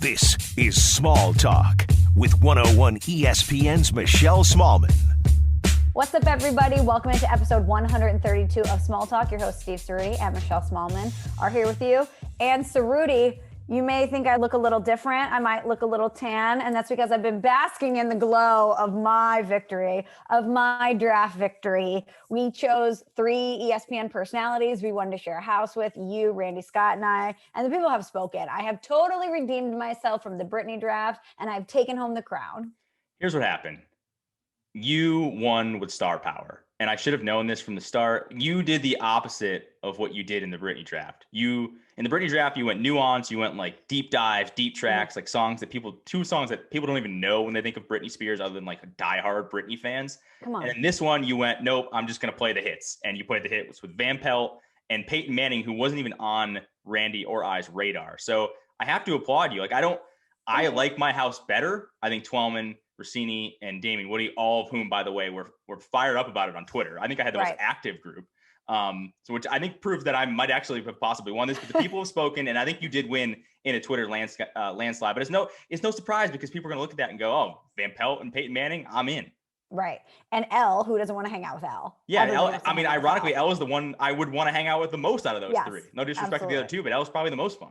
This is Small Talk with 101 ESPN's Michelle Smallman. What's up, everybody? Welcome into episode 132 of Small Talk. Your host, Steve Ceruti and Michelle Smallman are here with you. And Ceruti, you may think I look a little different. I might look a little tan, and that's because I've been basking in the glow of my victory, of my draft victory. We chose 3 ESPN personalities we wanted to share a house with, you, Randy Scott, and I, and the people have spoken. I have totally redeemed myself from the Britney draft, and I've taken home the crown. Here's what happened. You won with star power, and I should have known this from the start. You did the opposite of what you did in the Britney draft. In the Britney draft, you went nuance, you went like deep dives, deep tracks, like two songs that people don't even know when they think of Britney Spears other than like diehard Britney fans. Come on. And in this one, you went, nope, I'm just going to play the hits. And you played the hits with Van Pelt and Peyton Manning, who wasn't even on Randy or I's radar. So I have to applaud you. I like my house better. I think Twellman, Rossini, and Damien Woody, all of whom, by the way, were fired up about it on Twitter. I think I had the most active group. So which I think proves that I might actually have possibly won this, but the people have spoken, and I think you did win in a Twitter landslide. But it's no surprise because people are going to look at that and go, "Oh, Van Pelt and Peyton Manning, I'm in." Right. And Elle, who doesn't want to hang out with Elle? Yeah, Elle, I mean, ironically, Elle is the one I would want to hang out with the most out of those 3. No disrespect to the other 2, but Elle is probably the most fun.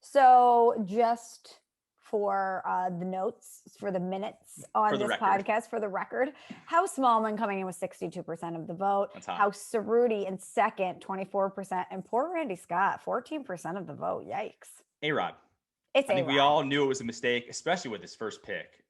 So just for the notes, for the minutes on this podcast, for the record, House Smallman coming in with 62% of the vote. House Ceruti in second, 24%. And poor Randy Scott, 14% of the vote. Yikes. A-Rod. I think we all knew it was a mistake, especially with his first pick.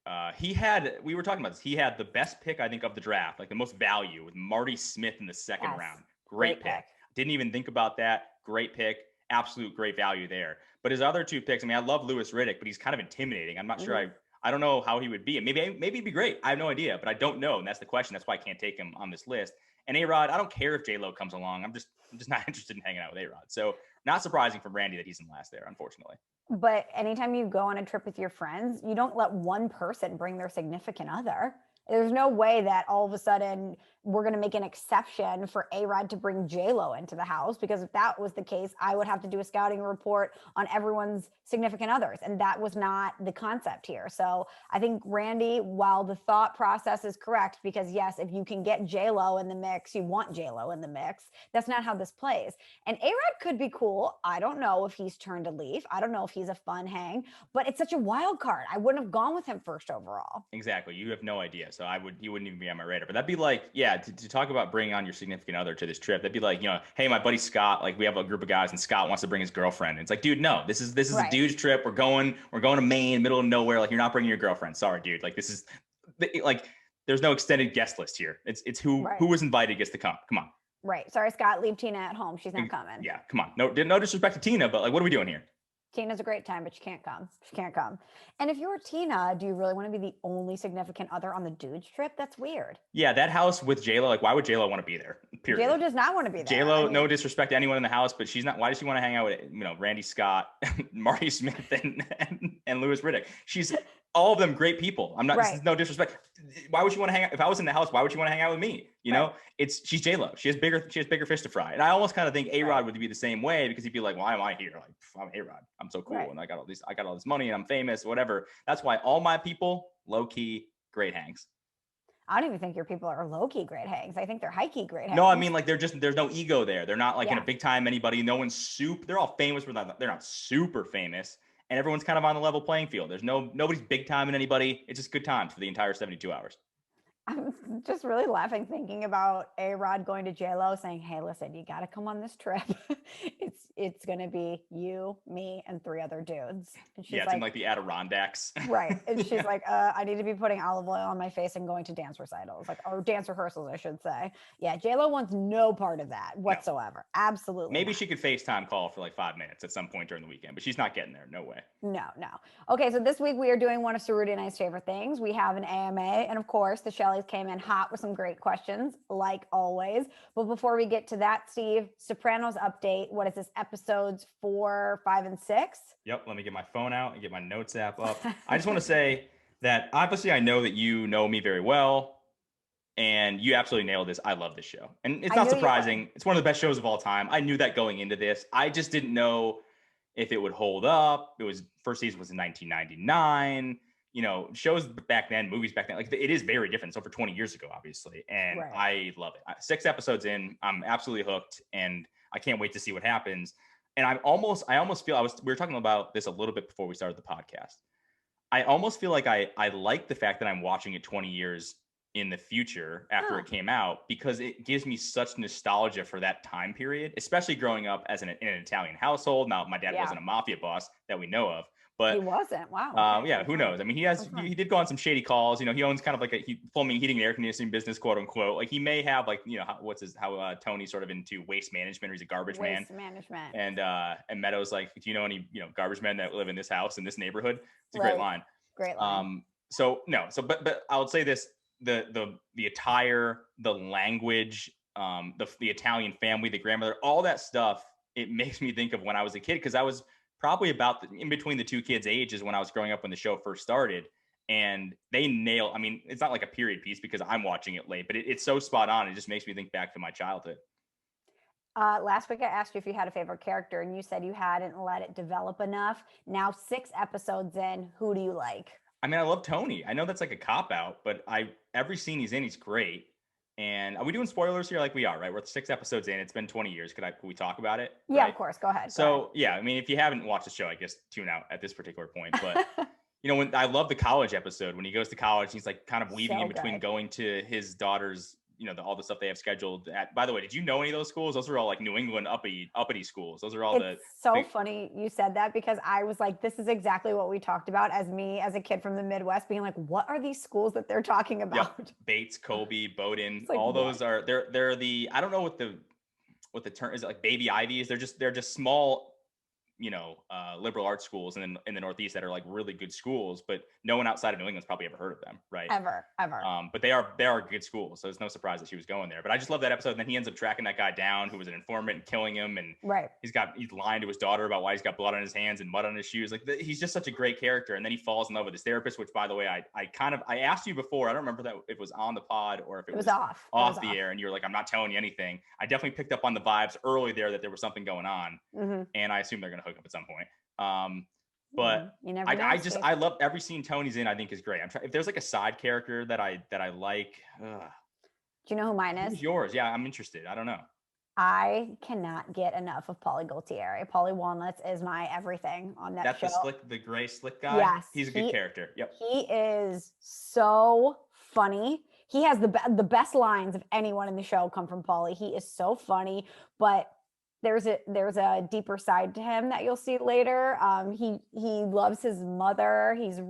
We were talking about this. He had the best pick, I think, of the draft, like the most value with Marty Smith in the second round. Great pick. Didn't even think about that. Great pick. Absolute great value there. But his other 2 picks, I mean, I love Louis Riddick, but he's kind of intimidating. I'm not sure. I don't know how he would be. And maybe he'd be great. I have no idea, but I don't know. And that's the question. That's why I can't take him on this list. And A-Rod, I don't care if J-Lo comes along. I'm just not interested in hanging out with A-Rod. So not surprising for Randy that he's in last there, unfortunately. But anytime you go on a trip with your friends, you don't let one person bring their significant other. There's no way that all of a sudden we're going to make an exception for A-Rod to bring J-Lo into the house, because if that was the case, I would have to do a scouting report on everyone's significant others. And that was not the concept here. So I think Randy, while the thought process is correct, because yes, if you can get J-Lo in the mix, you want J-Lo in the mix. That's not how this plays. And A-Rod could be cool. I don't know if he's turned a leaf. I don't know if he's a fun hang, but it's such a wild card. I wouldn't have gone with him first overall. Exactly. You have no idea. So he wouldn't even be on my radar. But that'd be like, to talk about bringing on your significant other to this trip, that'd be like, hey, my buddy Scott, like we have a group of guys and Scott wants to bring his girlfriend. And it's like, dude, no, this is a dude's trip. We're going to Maine, middle of nowhere. Like, you're not bringing your girlfriend. Sorry, dude. Like, this is like, there's no extended guest list here. It's who was invited gets to come. Come on. Right. Sorry, Scott, leave Tina at home. She's not coming. Yeah. Come on. No disrespect to Tina, but like, what are we doing here? Tina's a great time, but she can't come. She can't come. And if you're Tina, do you really want to be the only significant other on the dude's trip? That's weird. Yeah, that house with J-Lo, like, why would J-Lo want to be there? Period. J-Lo does not want to be there. J-Lo, no disrespect to anyone in the house, but she's not. Why does she want to hang out with, Randy Scott, Marty Smith, and Louis Riddick? She's all of them great people. I'm not. This is no disrespect. Why would she want to hang out? If I was in the house, why would she want to hang out with me? She's J-Lo. She has bigger fish to fry. And I almost kind of think A-Rod would be the same way, because he'd be like, why am I here? Like, I'm A-Rod. I'm so cool, and I got all this money, and I'm famous, whatever. That's why all my people, low key, great hangs. I don't even think your people are low-key great hangs. I think they're high-key great hangs. No, I mean, like, there's no ego there. They're not like in a big time anybody. No one's they're all famous, but they're not super famous. And everyone's kind of on the level playing field. There's nobody's big time in anybody. It's just good times for the entire 72 hours. I'm just really laughing thinking about A-Rod going to J-Lo saying, hey, listen, you got to come on this trip. It's going to be you, me, and 3 other dudes. And she's it's in like the Adirondacks. Right. And she's like, I need to be putting olive oil on my face and going to dance recitals, or dance rehearsals, I should say. Yeah, J-Lo wants no part of that whatsoever. No. Absolutely Maybe not. she could FaceTime call for like 5 minutes at some point during the weekend, but she's not getting there. No way. No. Okay, so this week we are doing one of Ceruti and I's favorite things. We have an AMA, and of course, the Shelleys came in hot with some great questions, like always. But before we get to that, Steve, Sopranos update. What is this, episodes 4, 5, and 6? Yep, let me get my phone out and get my notes app up. I just want to say that obviously I know that you know me very well, and you absolutely nailed this. I love this show. And it's not surprising. It's one of the best shows of all time. I knew that going into this. I just didn't know if it would hold up. It was first season was in 1999. You know, shows back then, movies back then, like it is very different. So for 20 years ago, obviously, and I love it. 6 episodes in, I'm absolutely hooked, and I can't wait to see what happens. And I almost feel we were talking about this a little bit before we started the podcast. I almost feel like I like the fact that I'm watching it 20 years in the future after it came out, because it gives me such nostalgia for that time period, especially growing up as in an Italian household. Now, my dad wasn't a mafia boss that we know of, but he wasn't. Wow. Yeah, who knows? I mean, he did go on some shady calls. You know, he owns kind of like a plumbing, heating, and air conditioning business, quote unquote. Like he may have like, you know, how Tony's sort of into waste management, or he's a garbage man. Waste management. And Meadow's like, do you know any, you know, garbage men that live in this house in this neighborhood? It's a great line. Great line. But I would say this: the attire, the language, the Italian family, the grandmother, all that stuff. It makes me think of when I was a kid, because I was probably about in between the two kids' ages when I was growing up when the show first started. And they nail. I mean, it's not like a period piece because I'm watching it late, but it's so spot on. It just makes me think back to my childhood. Last week I asked you if you had a favorite character, and you said you hadn't let it develop enough. Now 6 episodes in, who do you like? I mean, I love Tony. I know that's like a cop out, but every scene he's in, he's great. And are we doing spoilers here? Like we are, right? We're 6 episodes in. It's been 20 years. Could we talk about it? Yeah, right? Of course. Go ahead. Yeah, I mean, if you haven't watched the show, I guess tune out at this particular point. But you know, when I love the college episode when he goes to college, he's like kind of weaving in between going to his daughter's, you know, all the stuff they have scheduled at. By the way, did you know any of those schools? Those are all like New England uppity schools. Those are all funny you said that, because I was like, this is exactly what we talked about as a kid from the Midwest, being like, what are these schools that they're talking about? Yep. Bates, Colby, Bowdoin, like, all those are they're the, I don't know what the term is, like baby Ivies. They're just small, you know, liberal arts schools in the Northeast that are like really good schools, but no one outside of New England's probably ever heard of them, right? Ever. But they are good schools, so it's no surprise that she was going there. But I just love that episode. And then he ends up tracking that guy down who was an informant and killing him, and he's lying to his daughter about why he's got blood on his hands and mud on his shoes. Like he's just such a great character. And then he falls in love with his therapist, which, by the way, I asked you before. I don't remember that if it was on the pod or if it was off the air, and you were like, I'm not telling you anything. I definitely picked up on the vibes early there that there was something going on, and I assume they're going to hook up at some point. But you never know, I love every scene Tony's in. I think is great. If there's like a side character that I like. Do you know who mine is? Who's yours? Yeah, I'm interested. I don't know. I cannot get enough of Pauly Gaultieri. Pauly Walnuts is my everything on that show. That's the gray slick guy. Yes, he's a good character. Yep, he is so funny. He has the best lines of anyone in the show come from Pauly. He is so funny, but there's a deeper side to him that you'll see later. He loves his mother. He's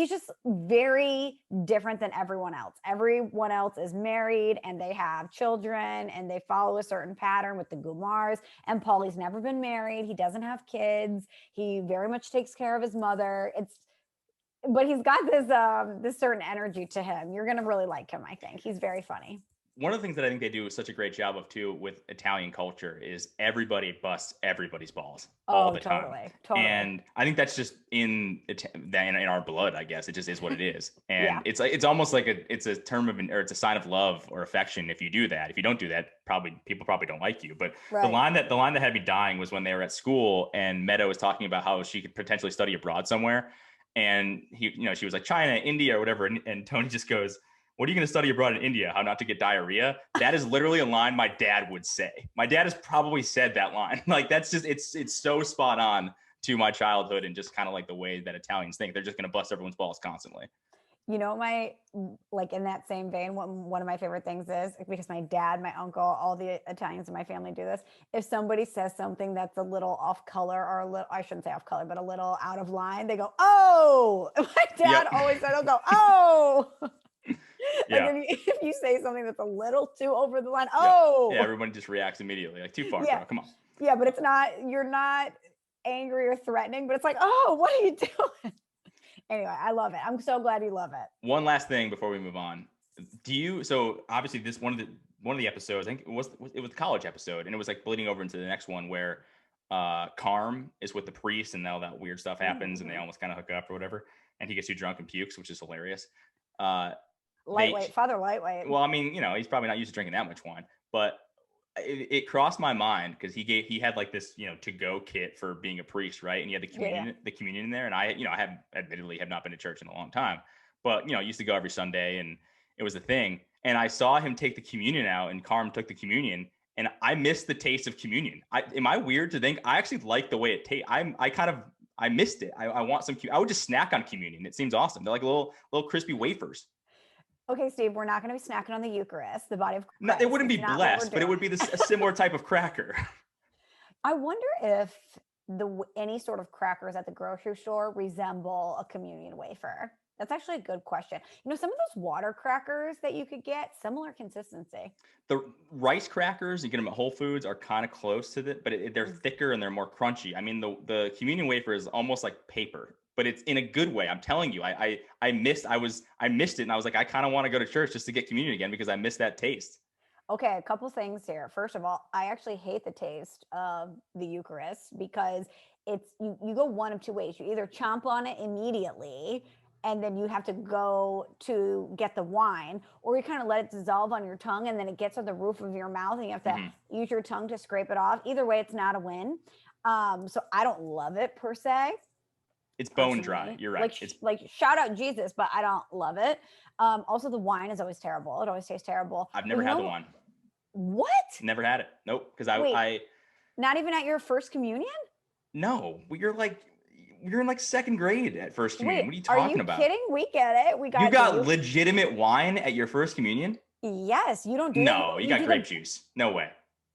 just very different than everyone else. Everyone else is married and they have children and they follow a certain pattern with the Gumars. And Pauly's never been married. He doesn't have kids. He very much takes care of his mother. But he's got this certain energy to him. You're gonna really like him, I think. He's very funny. One of the things that I think they do such a great job of too with Italian culture is everybody busts everybody's balls all the time. Totally. And I think that's just in our blood, I guess. It just is what it is. And it's almost like it's a term of, or it's a sign of love or affection if you do that. If you don't do that, people probably don't like you. But the line that had me dying was when they were at school and Meadow was talking about how she could potentially study abroad somewhere. And she was like China, India, or whatever. And Tony just goes, "What are you going to study abroad in India? How not to get diarrhea?" That is literally a line my dad would say. My dad has probably said that line. Like that's just, it's so spot on to my childhood and just kind of like the way that Italians think. They're just going to bust everyone's balls constantly. You know, like in that same vein, one of my favorite things is, because my dad, my uncle, all the Italians in my family do this. If somebody says something that's a little off color or a little, I shouldn't say off color, but a little out of line, they go, "Oh!" My dad always said, "He'll go, oh." Yeah. And then if you say something that's a little too over the line, oh. Yeah, everyone just reacts immediately. Like, too far, bro. Come on. Yeah, but you're not angry or threatening, but it's like, "Oh, what are you doing?" Anyway, I love it. I'm so glad you love it. One last thing before we move on. So obviously this one of the episodes, I think it was the college episode, and it was like bleeding over into the next one where Carm is with the priest and all that weird stuff happens and they almost kind of hook up or whatever, and he gets too drunk and pukes, which is hilarious. Lightweight. Father lightweight. Well, I mean, he's probably not used to drinking that much wine, but it crossed my mind because he had like this, to go kit for being a priest, right? And he had the communion in there. And I admittedly have not been to church in a long time, but I used to go every Sunday and it was a thing. And I saw him take the communion out and Carm took the communion and I missed the taste of communion. Am I weird to think I actually like the way it tastes? I missed it. I want some, I would just snack on communion. It seems awesome. They're like little crispy wafers. Okay, Steve, we're not going to be snacking on the Eucharist, the body of Christ. No, it wouldn't be blessed, but it would be a similar type of cracker. I wonder if any sort of crackers at the grocery store resemble a communion wafer. That's actually a good question. Some of those water crackers that you could get, similar consistency. The rice crackers, you get them at Whole Foods, are kind of close to it, but they're thicker and they're more crunchy. I mean, the communion wafer is almost like paper, but it's in a good way. I'm telling you, I missed it, and I was like, I kind of want to go to church just to get communion again because I missed that taste. Okay, a couple things here. First of all, I actually hate the taste of the Eucharist because it's you go one of two ways. You either chomp on it immediately and then you have to go to get the wine, or you kind of let it dissolve on your tongue and then it gets on the roof of your mouth and you have to use your tongue to scrape it off. Either way, it's not a win. So I don't love it per se. It's bone dry. You're right. Like shout out Jesus, but I don't love it. Also, the wine is always terrible. It always tastes terrible. I've never had the wine. What? Never had it. Nope. Because I not even at your first communion? No, you're in like second grade at first communion. What are you talking about? Are you kidding? We get it. You got legitimate wine at your first communion? Yes. You don't do No, you got grape juice. No way.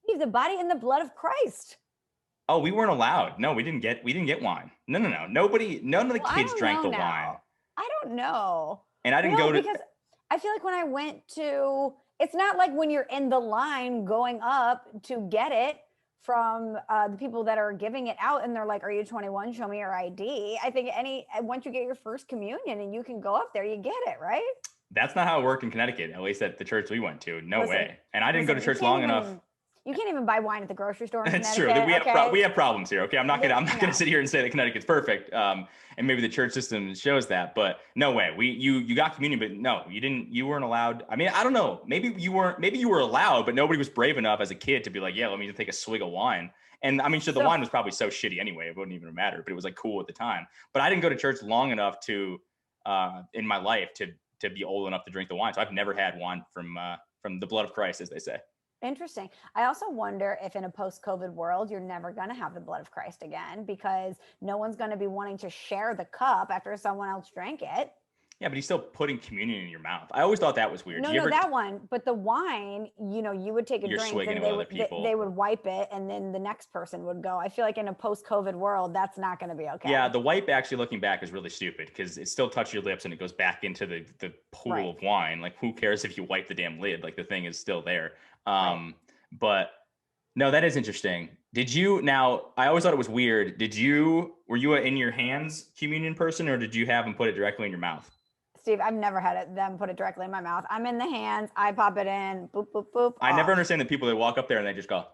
You have the body and the blood of Christ. Oh, we weren't allowed. No, we didn't get wine. No. None of the kids drank the wine. I don't know. And I didn't go to because I feel like when I went to, it's not like when you're in the line going up to get it from the people that are giving it out and they're like, are you 21? Show me your ID. I think once you get your first communion and you can go up there, you get it, right? That's not how it worked in Connecticut, at least at the church we went to. No way. And I didn't go to church long enough. You can't even buy wine at the grocery store. It's true. We have problems here. Okay, I'm not gonna sit here and say that Connecticut's perfect. And maybe the church system shows that, but no way. You got communion, but no, you didn't. You weren't allowed. I mean, I don't know. Maybe you weren't. Maybe you were allowed, but nobody was brave enough as a kid to be like, yeah, let me just take a swig of wine. And I mean, the wine was probably so shitty anyway, it wouldn't even matter. But it was like cool at the time. But I didn't go to church long enough to in my life to be old enough to drink the wine. So I've never had wine from the blood of Christ, as they say. Interesting. I also wonder if in a post-COVID world, you're never going to have the blood of Christ again because no one's going to be wanting to share the cup after someone else drank it. Yeah, but he's still putting communion in your mouth. I always thought that was weird. No, that one. But the wine, you would take a drink and they would wipe it and then the next person would go. I feel like in a post-COVID world, that's not going to be okay. Yeah, the wipe actually looking back is really stupid because it still touches your lips and it goes back into the pool of wine. Like who cares if you wipe the damn lid? Like the thing is still there. But no, that is interesting. I always thought it was weird. Were you a in your hands communion person or did you have them put it directly in your mouth? Steve, I've never had them put it directly in my mouth. I'm in the hands. I pop it in. Boop, boop, boop. I never understand the people that walk up there and they just go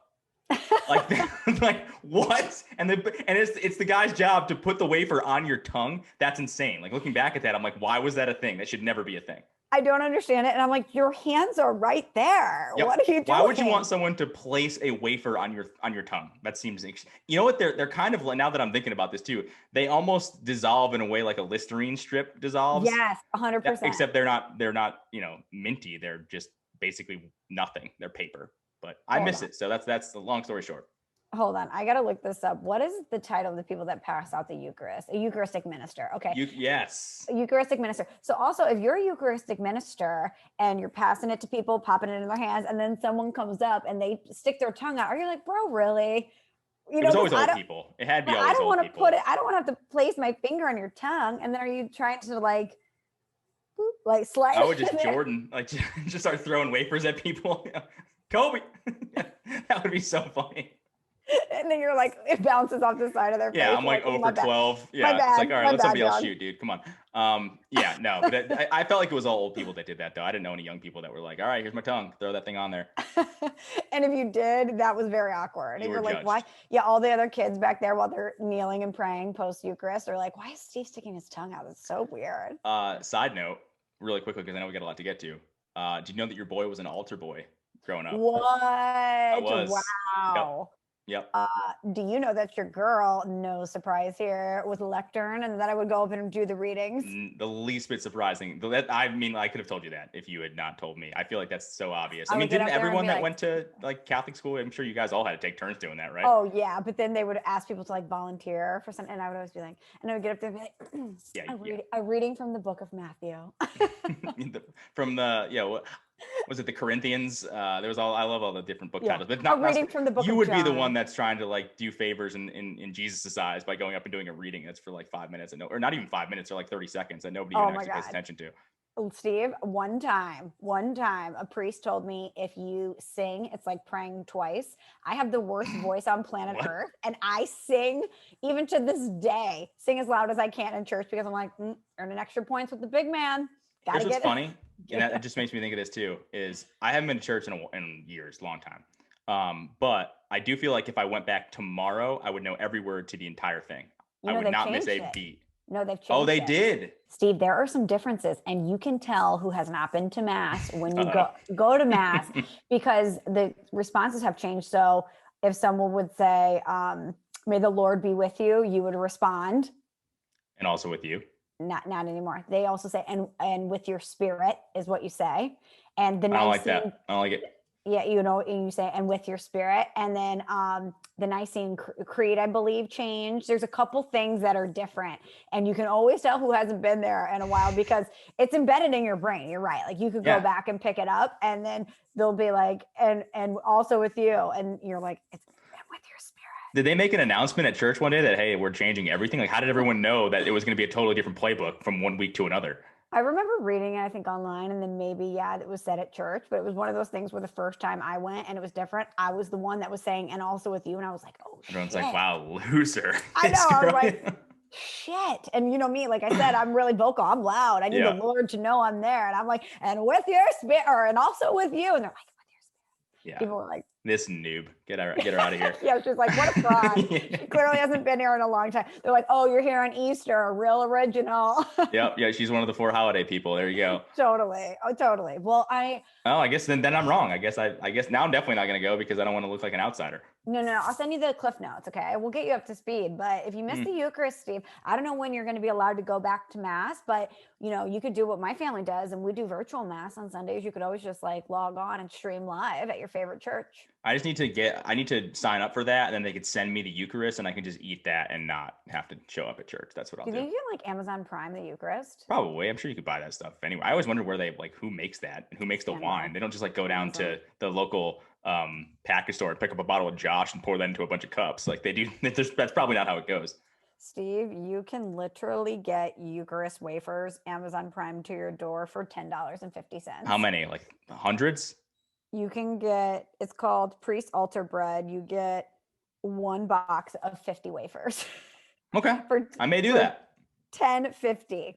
like what? And it's the guy's job to put the wafer on your tongue. That's insane. Like looking back at that, I'm like, why was that a thing? That should never be a thing. I don't understand it. And I'm like, your hands are right there. Yep. What are you doing? Why would you want someone to place a wafer on your tongue? That seems, you know what? They're kind of, now that I'm thinking about this too, they almost dissolve in a way like a Listerine strip dissolves. Yes, 100%. Except they're not, minty. They're just basically nothing. They're paper. But I miss it. So that's the long story short. Hold on. I got to look this up. What is the title of the people that pass out the Eucharist? A Eucharistic minister. Okay. Yes. A Eucharistic minister. So also if you're a Eucharistic minister and you're passing it to people, popping it in their hands, and then someone comes up and they stick their tongue out, are you like, bro, really? It was always old people. It had to be always old people. I don't want to have to place my finger on your tongue. And then are you trying to slide? I would just Jordan, just start throwing wafers at people. Kobe. That would be so funny. And then you're like, it bounces off the side of their face. Yeah, I'm like 0 for 12. Yeah, it's like, all right, let somebody else shoot, dude. Come on. Yeah, no, but I felt like it was all old people that did that, though. I didn't know any young people that were like, all right, here's my tongue. Throw that thing on there. And if you did, that was very awkward. And you're like, why? Yeah, all the other kids back there while they're kneeling and praying post-Eucharist are like, why is Steve sticking his tongue out? It's so weird. Side note, really quickly, because I know we got a lot to get to. Did you know that your boy was an altar boy growing up. What? I was. Wow. Yep. Do you know that your girl, no surprise here, was a lectern, and then I would go up and do the readings? The least bit surprising. I mean, I could have told you that if you had not told me. I feel like that's so obvious. I mean, didn't everyone that went to like Catholic school, I'm sure you guys all had to take turns doing that, right? Oh yeah, but then they would ask people to like volunteer for something, and I would always be like, and I would get up there and be like, a reading from the book of Matthew. From the was it the Corinthians? I love all the different book titles, but not reading from the book. You would be the one that's trying to like do favors in Jesus' eyes by going up and doing a reading that's for like 5 minutes, or not even 5 minutes, or like 30 seconds that nobody even actually pays attention to. Steve, one time, a priest told me if you sing, it's like praying twice. I have the worst voice on planet Earth, and I sing even to this day, sing as loud as I can in church because I'm like, earning extra points with the big man. Here's what's funny, and that just makes me think of this too, is I haven't been to church in years, long time. But I do feel like if I went back tomorrow, I would know every word to the entire thing. I would not miss a beat. No, they've changed. Oh, they did. Steve, there are some differences, and you can tell who has not been to mass when you go to mass because the responses have changed. So if someone would say, may the Lord be with you, you would respond. And also with you. Not anymore. They also say, and with your spirit is what you say. And the I don't like that. I don't like it. Yeah, and you say, and with your spirit. And then the Nicene Creed, I believe, changed. There's a couple things that are different. And you can always tell who hasn't been there in a while because it's embedded in your brain. You're right. Like you could go back and pick it up, and then they'll be like, and also with you. And you're like, it's with your spirit. Did they make an announcement at church one day that, hey, we're changing everything? Like, how did everyone know that it was going to be a totally different playbook from one week to another? I remember reading it, I think, online, and then maybe, it was said at church, but it was one of those things where the first time I went and it was different. I was the one that was saying, and also with you. And I was like, oh, everyone's like, wow, loser. I know. I was like, shit. And you know me, like I said, I'm really vocal. I'm loud. I need the Lord to know I'm there. And I'm like, and with your spirit, and also with you. And they're like, with your spirit. Yeah. People were like, this noob, get her out of here. Yeah, she's like, what a fraud. She clearly hasn't been here in a long time. They're like, oh, you're here on Easter, real original. Yep. Yeah, she's one of the 4 holiday people. There you go. Totally. Oh, totally. Well, I guess then I'm wrong. I guess now I'm definitely not going to go because I don't want to look like an outsider. No. I'll send you the cliff notes. Okay. We'll get you up to speed. But if you miss the Eucharist, Steve, I don't know when you're going to be allowed to go back to mass, but you could do what my family does. And we do virtual mass on Sundays. You could always just like log on and stream live at your favorite church. I need to sign up for that. And then they could send me the Eucharist and I can just eat that and not have to show up at church. That's what I'll do. Do you get like Amazon Prime, the Eucharist? Probably. I'm sure you could buy that stuff anyway. I always wondered where they who makes that and who makes the wine. They don't just like go down to the local package store and pick up a bottle of Josh and pour that into a bunch of cups like they do. That's probably not how it goes. Steve, you can literally get Eucharist wafers, Amazon Prime to your door for $10.50. How many? Like hundreds? You can get, it's called Priest Altar Bread. You get one box of 50 wafers. Okay. I may do that. $10.50.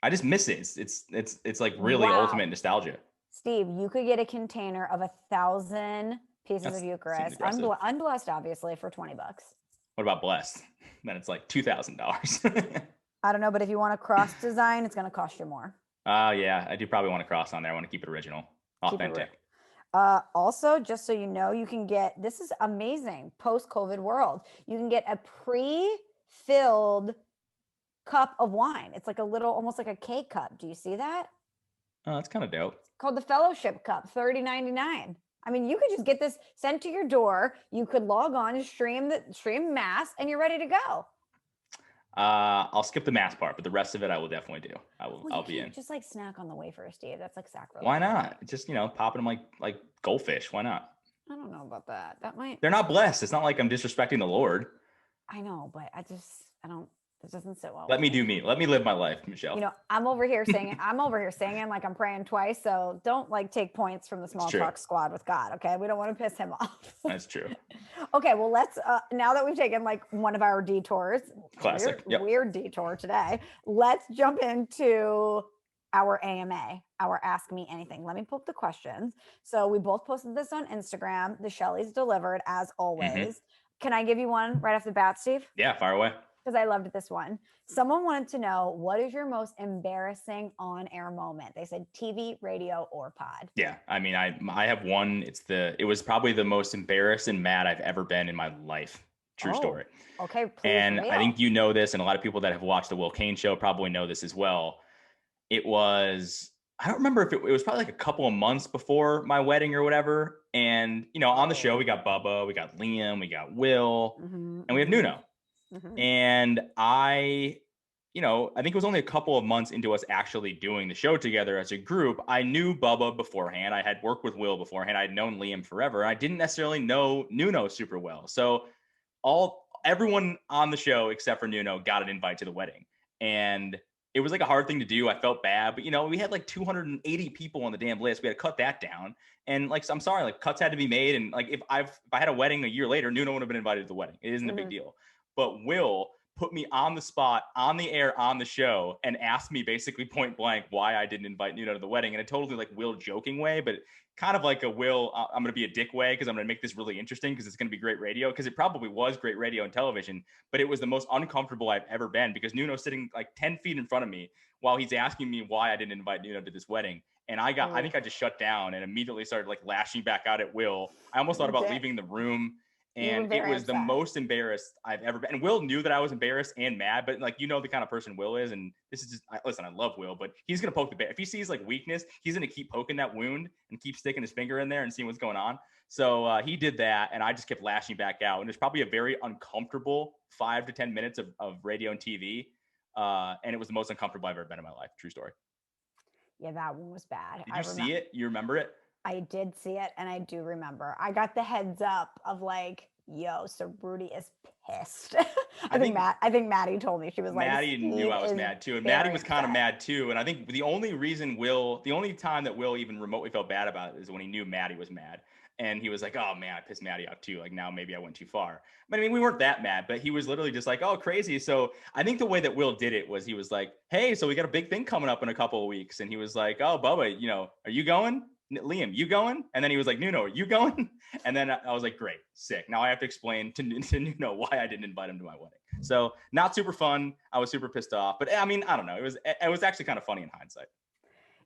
I just miss it. It's like really ultimate nostalgia. Steve, you could get a container of 1,000 pieces of Eucharist. Unblessed, obviously, for $20. What about blessed? Then it's like $2,000. I don't know, but if you want a cross design, it's going to cost you more. Yeah, I do probably want a cross on there. I want to keep it original, authentic. Also, just so you know, you can get, this is amazing, post-COVID world. You can get a pre-filled cup of wine. It's like a little, almost like a cake cup. Do you see that? Oh, that's kind of dope. Called the Fellowship Cup, $30.99. I mean, you could just get this sent to your door. You could log on and stream mass, and you're ready to go. I'll skip the mass part, but the rest of it I will definitely do. I'll be in. Just like snack on the wafer, Steve. That's like sacrilege. Why not? Just popping them like goldfish. Why not? I don't know about that. They're not blessed. It's not like I'm disrespecting the Lord. I know, but I don't. This doesn't sit well. Let me do me. Let me live my life, Michelle. I'm over here singing. like I'm praying twice. So don't like take points from the small talk squad with God. Okay, we don't want to piss him off. That's true. Okay, well let's. Now that we've taken like one of our detours, classic, weird detour today. Let's jump into our AMA, our Ask Me Anything. Let me pull up the questions. So we both posted this on Instagram. The Shelleys delivered as always. Can I give you one right off the bat, Steve? Yeah, fire away. because I loved this one. Someone wanted to know, what is your most embarrassing on-air moment? They said TV, radio, or pod. Yeah, I mean, I have one. It was probably the most embarrassed and mad I've ever been in my life. True story. Okay, please And reveal. I think you know this, and a lot of people that have watched the Will Kane show probably know this as well. It was, I don't remember if it was probably like a couple of months before my wedding or whatever. And, on the show, we got Bubba, we got Liam, we got Will, and we have Nuno. And I think it was only a couple of months into us actually doing the show together as a group. I knew Bubba beforehand. I had worked with Will beforehand. I'd known Liam forever. I didn't necessarily know Nuno super well. So everyone on the show except for Nuno got an invite to the wedding. And it was like a hard thing to do. I felt bad, but we had like 280 people on the damn list. We had to cut that down. And like, I'm sorry, like cuts had to be made. And like, if I had a wedding a year later, Nuno would have been invited to the wedding. It isn't a big deal. But Will put me on the spot, on the air, on the show, and asked me basically point blank why I didn't invite Nuno to the wedding. And a totally like Will joking way, but kind of like a Will, I'm going to be a dick way, because I'm going to make this really interesting because it's going to be great radio, because it probably was great radio and television, but it was the most uncomfortable I've ever been, because Nuno's sitting like 10 feet in front of me while he's asking me why I didn't invite Nuno to this wedding. And I think I just shut down and immediately started like lashing back out at Will. I almost thought about leaving the room. And it was the most embarrassed I've ever been. And Will knew that I was embarrassed and mad, but like, the kind of person Will is. And this is just, listen, I love Will, but he's going to poke the bear. If he sees like weakness, he's going to keep poking that wound and keep sticking his finger in there and seeing what's going on. So he did that. And I just kept lashing back out. And it's probably a very uncomfortable 5 to 10 minutes of radio and TV. And it was the most uncomfortable I've ever been in my life. True story. Yeah, that one was bad. Did you see it? You remember it? I did see it, and I do remember. I got the heads up of like, yo, Ceruti is pissed. I think Maddie told me. She was like, Maddie knew I was mad too. And Maddie was kind of mad too. And I think the only time that Will even remotely felt bad about it is when he knew Maddie was mad. And he was like, oh man, I pissed Maddie off too. Like, now maybe I went too far. But I mean, we weren't that mad, but he was literally just like, oh, crazy. So I think the way that Will did it was he was like, hey, so we got a big thing coming up in a couple of weeks. And he was like, oh, Bubba, are you going? Liam, you going? And then he was like, Nuno, are you going? And then I was like, great, sick. Now I have to explain to Nuno why I didn't invite him to my wedding. So not super fun. I was super pissed off. But I mean, I don't know. It was actually kind of funny in hindsight.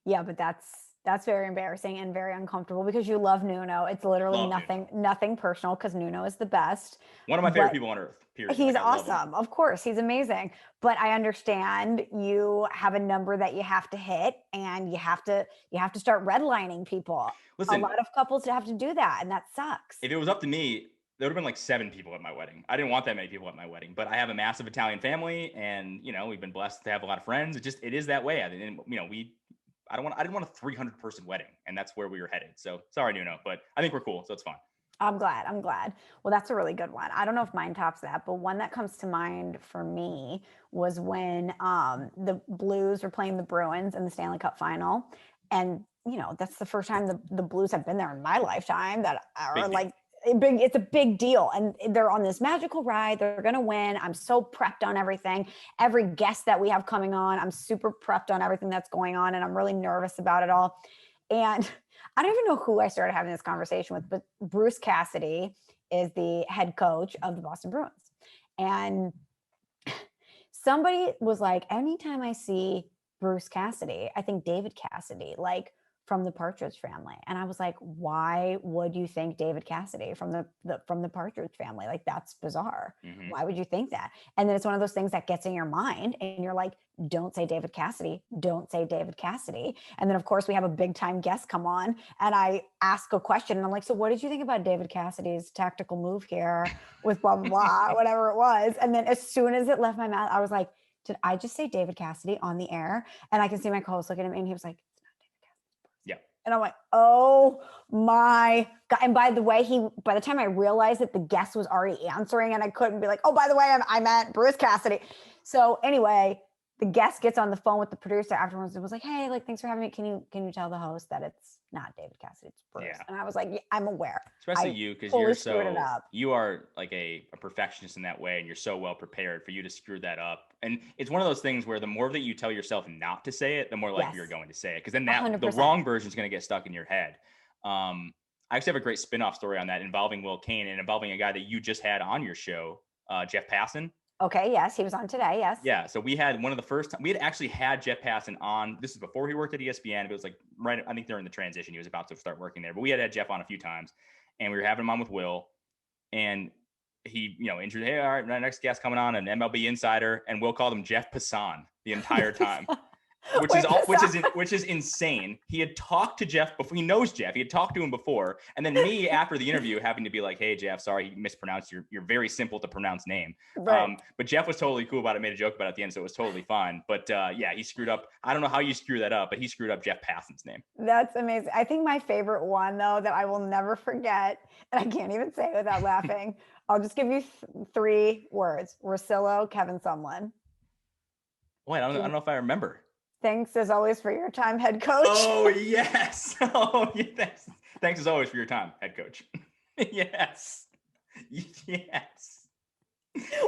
Yeah, but that's very embarrassing and very uncomfortable because you love Nuno. It's literally nothing personal, because Nuno is the best. One of my favorite people on earth, period. He's awesome. Of course, he's amazing. But I understand you have a number that you have to hit, and you have to start redlining people. Listen, a lot of couples have to do that, and that sucks. If it was up to me, there would have been like 7 people at my wedding. I didn't want that many people at my wedding, but I have a massive Italian family, and we've been blessed to have a lot of friends. It is that way. I didn't want a 300 person wedding, and that's where we were headed. So sorry, Nuno, but I think we're cool. So it's fine. I'm glad. Well, that's a really good one. I don't know if mine tops that, but one that comes to mind for me was when the Blues were playing the Bruins in the Stanley Cup final. And, that's the first time the Blues have been there in my lifetime that are like, it's a big deal. And they're on this magical ride. They're going to win. I'm so prepped on everything. Every guest that we have coming on, I'm super prepped on everything that's going on. And I'm really nervous about it all. And I don't even know who I started having this conversation with, but Bruce Cassidy is the head coach of the Boston Bruins. And somebody was like, anytime I see Bruce Cassidy, I think David Cassidy, like from the Partridge Family. And I was like, why would you think David Cassidy from the Partridge Family? Like, that's bizarre. Mm-hmm. Why would you think that? And then it's one of those things that gets in your mind and you're like, don't say David Cassidy. Don't say David Cassidy. And then of course we have a big time guest come on and I ask a question and I'm like, so what did you think about David Cassidy's tactical move here with blah, blah, blah, whatever it was. And then as soon as it left my mouth, I was like, did I just say David Cassidy on the air? And I can see my co-host looking at me and he was like, and I'm like, oh my God. And by the way, by the time I realized that the guest was already answering and I couldn't be like, oh, by the way, I meant Bruce Cassidy. So anyway, the guest gets on the phone with the producer afterwards and was like, hey, like, thanks for having me. Can you tell the host that it's not David Cassidy, it's Bruce? Yeah. And I was like, yeah, I'm aware. Especially you, because you are like a perfectionist in that way. And you're so well prepared for you to screw that up. And it's one of those things where the more that you tell yourself not to say it, the more likely you're going to say it. Because then the wrong version is going to get stuck in your head. I actually have a great spin-off story on that involving Will Kane and involving a guy that you just had on your show, Jeff Passan. Okay. Yes. He was on today. Yes. Yeah. So we had one of the first time we had actually had Jeff Passan on. This is before he worked at ESPN. It was like right, I think during the transition, he was about to start working there. But we had Jeff on a few times, and we were having him on with Will, and he, introduced, hey, all right, my next guest coming on, an MLB insider, and Will called him Jeff Passan the entire time. Which is insane. He had talked to Jeff before. He knows Jeff. He had talked to him before, and then me after the interview having to be like, "Hey, Jeff, sorry, you mispronounced your very simple to pronounce name." Right. But Jeff was totally cool about it. Made a joke about it at the end, so it was totally fine. But yeah, he screwed up. I don't know how you screw that up, but he screwed up Jeff Passan's name. That's amazing. I think my favorite one though that I will never forget, and I can't even say it without laughing. I'll just give you 3 words: Rosillo, Kevin Sumlin. Wait, I don't know if I remember. Thanks as always for your time, head coach. Oh, yes. Oh, yeah, thanks as always for your time, head coach. Yes. Yes.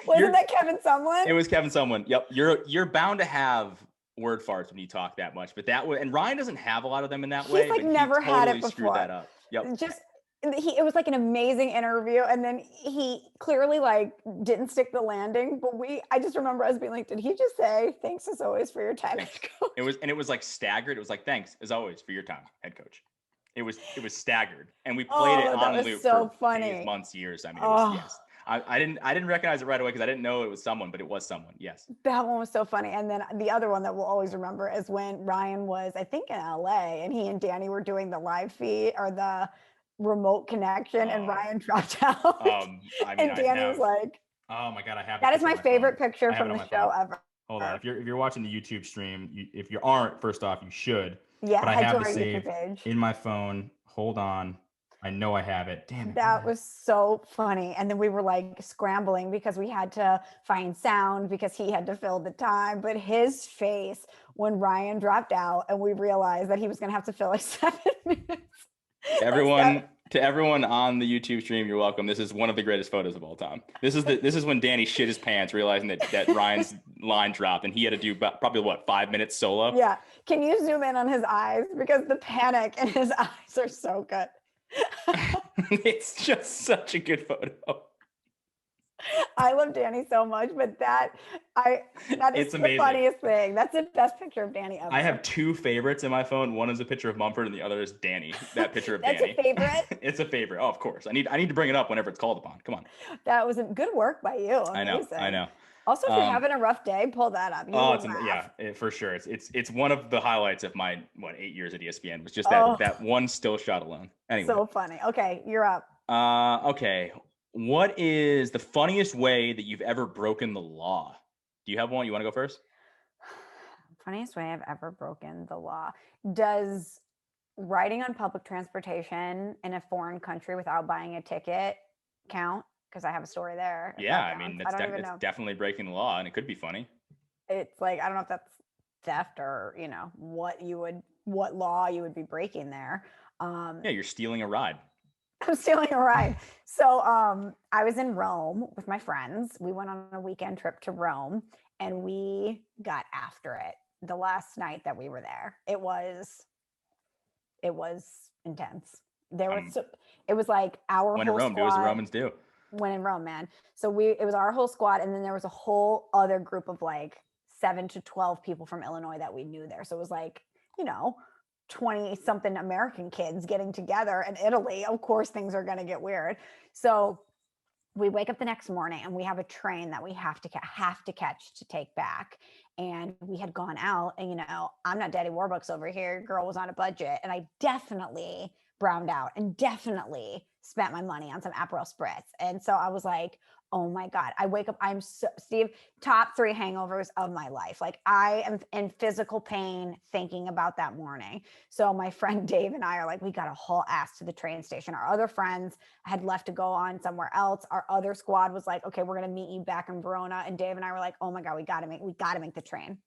Wasn't that Kevin Sumlin? It was Kevin Sumlin. Yep. You're bound to have word farts when you talk that much, but and Ryan doesn't have a lot of them in that way. He's like but never he totally had it before. Screwed that up. Yep. It was like an amazing interview, and then he clearly like didn't stick the landing. But I just remember us being like, did he just say thanks as always for your time, head coach? It was like staggered. It was like thanks as always for your time, head coach. It was staggered, and we played it on loop for days, months, years. I mean, it was yes. I didn't recognize it right away because I didn't know it was someone, but it was someone. Yes. That one was so funny. And then the other one that we'll always remember is when Ryan was, I think, in LA, and he and Danny were doing the live feed or the remote connection, and Ryan dropped out. And Danny was like, "Oh my God, I have." That is my favorite picture from the show ever. Hold on, if you're watching the YouTube stream, if you aren't, first off, you should. Yeah, but I have it saved in my phone. Hold on. I know I have it. Damn it. That was so funny. And then we were like scrambling because we had to find sound because he had to fill the time. But his face when Ryan dropped out and we realized that he was going to have to fill like 7 minutes. To everyone on the YouTube stream, you're welcome. This is one of the greatest photos of all time. This is when Danny shit his pants, realizing that Ryan's line dropped, and he had to do probably 5 minutes solo. Yeah. Can you zoom in on his eyes, because the panic in his eyes are so good. It's just such a good photo. I love Danny so much, but that is the funniest thing. That's the best picture of Danny ever. I have 2 favorites in my phone. One is a picture of Mumford, and the other is Danny. That picture of That's Danny. That's a favorite? It's a favorite. Oh, of course. I need to bring it up whenever it's called upon. Come on. That was a good work by you. Amazing. I know. Also, if you're having a rough day, pull that up. For sure. It's one of the highlights of my 8 years at ESPN was just that one still shot alone. Anyway. So funny. Okay, you're up. Okay. What is the funniest way that you've ever broken the law? Do you have one? You want to go first? Funniest way I've ever broken the law. Does riding on public transportation in a foreign country without buying a ticket count? Because I have a story there. Yeah, I mean, it's definitely breaking the law, and it could be funny. It's like, I don't know if that's theft or, what law you would be breaking there. Yeah, you're stealing a ride. I'm stealing a ride. So I was in Rome with my friends. We went on a weekend trip to Rome, and we got after it the last night that we were there. It was intense. It was like our when whole in Rome, squad, do as the Romans do. When in Rome, man. So it was our whole squad, and then there was a whole other group of like 7 to 12 people from Illinois that we knew there. So it was like, 20 something American kids getting together in Italy. Of course, things are going to get weird. So we wake up the next morning and we have a train that we have to catch to take back. And we had gone out, and, I'm not Daddy Warbucks over here. Girl was on a budget, and I definitely browned out and definitely spent my money on some Aperol Spritz. And so I was like, oh my God, I wake up, Steve, top 3 hangovers of my life. Like, I am in physical pain thinking about that morning. So my friend Dave and I are like, we got to haul ass to the train station. Our other friends had left to go on somewhere else. Our other squad was like, okay, we're going to meet you back in Verona. And Dave and I were like, oh my God, we got to make the train.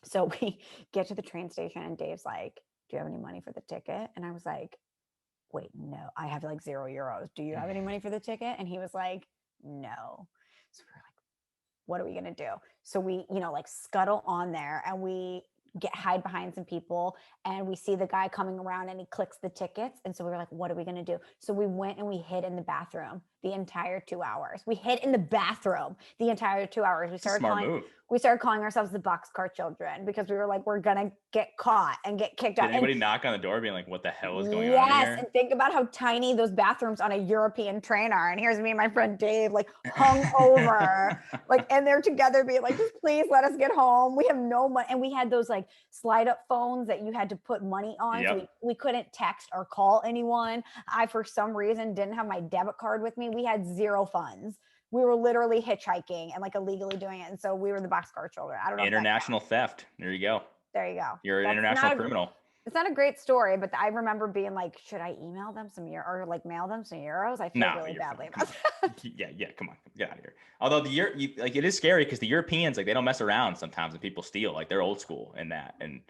So we get to the train station, and Dave's like, do you have any money for the ticket? And I was like, wait, no, I have like €0. Do you have any money for the ticket? And he was like, no. So we're like, what are we going to do? So we, scuttle on there, and we hide behind some people, and we see the guy coming around, and he clicks the tickets. And so we were like, what are we going to do? So we went and we hid in the bathroom, the entire 2 hours. We hid in the bathroom the entire 2 hours. We started calling ourselves the boxcar children because we were like, we're gonna get caught and get kicked out. Did anybody knock on the door being like, what the hell is going on here? Yes, and think about how tiny those bathrooms on a European train are. And here's me and my friend Dave, like hung over, like, and they're together being like, just please let us get home. We have no money. And we had those like slide up phones that you had to put money on. Yep. So we couldn't text or call anyone. I, for some reason, didn't have my debit card with me. We had zero funds. We were literally hitchhiking and like illegally doing it. And so we were the boxcar children. I don't know. International theft. There you go. There you go. You're an international criminal. It's not a great story, but I remember being like, should I email them some or like mail them some euros? I feel really badly about that. Yeah, come on, get out of here. Although it is scary because the Europeans, like, they don't mess around sometimes and people steal, like they're old school in that. And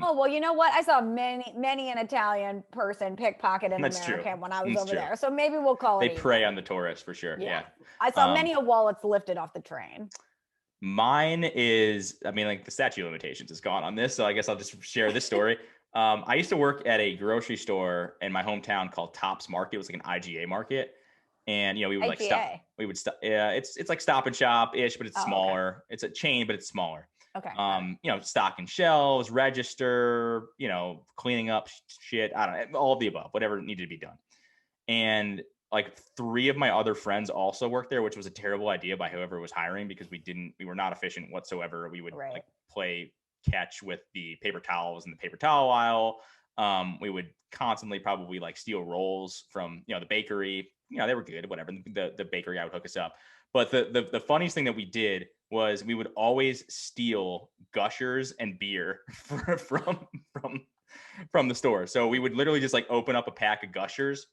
oh, well, you know what? I saw many an Italian person pickpocket in America when I was over there. So maybe we'll call it. They prey on the tourists for sure. Yeah. I saw many a wallets lifted off the train. Mine is, I mean, like the statute of limitations is gone on this. So I guess I'll just share this story. I used to work at a grocery store in my hometown called Tops Market. It was like an IGA market. And, we would it's like Stop and Shop ish, but it's smaller. Okay. It's a chain, but it's smaller. Okay. Stocking shelves, register, cleaning up shit. I don't know, all of the above, whatever needed to be done. And like 3 of my other friends also worked there, which was a terrible idea by whoever was hiring because we were not efficient whatsoever. We would like play catch with the paper towels in the paper towel aisle. We would constantly probably like steal rolls from, the bakery. They were good, whatever. The bakery guy would hook us up. But the funniest thing that we did was we would always steal Gushers and beer from the store. So we would literally just like open up a pack of Gushers,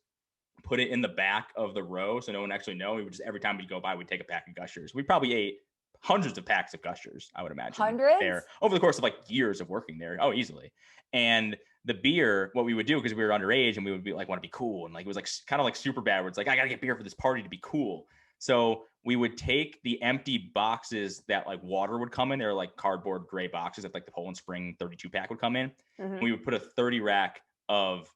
put it in the back of the row so no one actually know. We would just, every time we'd go by, we'd take a pack of Gushers. We probably ate hundreds of packs of Gushers, I would imagine. Hundreds? There over the course of like years of working there. Oh, easily. And the beer, what we would do, because we were underage and we would be like, want to be cool. And like, it was like kind of like super bad where it's like, I got to get beer for this party to be cool. So we would take the empty boxes that like water would come in. They're like cardboard gray boxes that like the Poland Spring 32 pack would come in. Mm-hmm. We would put a 30 rack of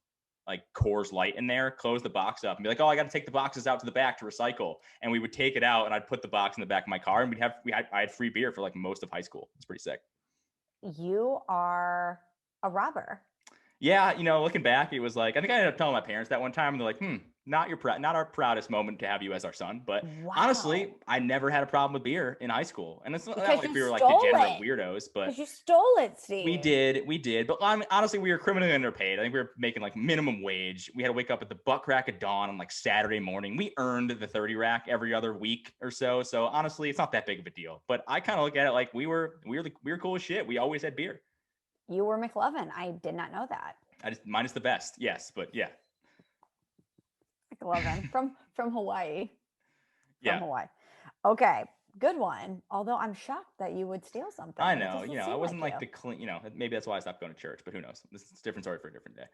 like Coors Light in there, close the box up and be like, oh, I got to take the boxes out to the back to recycle. And we would take it out and I'd put the box in the back of my car and I had free beer for like most of high school. It's pretty sick. You are a robber. Yeah. Looking back, it was like, I think I ended up telling my parents that one time and they're like, not our proudest moment to have you as our son. But honestly, I never had a problem with beer in high school. And it's not like we were like degenerate weirdos, but you stole it, Steve. We did. But honestly, we were criminally underpaid. I think we were making like minimum wage. We had to wake up at the butt crack of dawn on like Saturday morning. We earned the 30 rack every other week or so. So honestly, it's not that big of a deal. But I kind of look at it like we were cool as shit. We always had beer. You were McLovin. I did not know that. Mine is the best. Yes, but yeah. McLovin from Hawaii. From Hawaii. Okay, good one. Although I'm shocked that you would steal something. I know. I wasn't like the clean. Maybe that's why I stopped going to church. But who knows? This is a different story for a different day.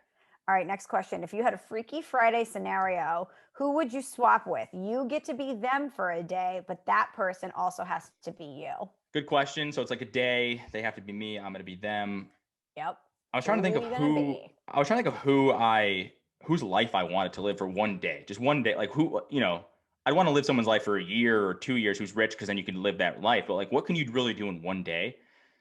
All right, next question. If you had a Freaky Friday scenario, who would you swap with? You get to be them for a day, but that person also has to be you. Good question. So it's like a day. They have to be me. I'm going to be them. Yep. I was trying to think of whose life I wanted to live for one day. Just one day. Like I'd want to live someone's life for a year or 2 years who's rich because then you can live that life. But like, what can you really do in one day?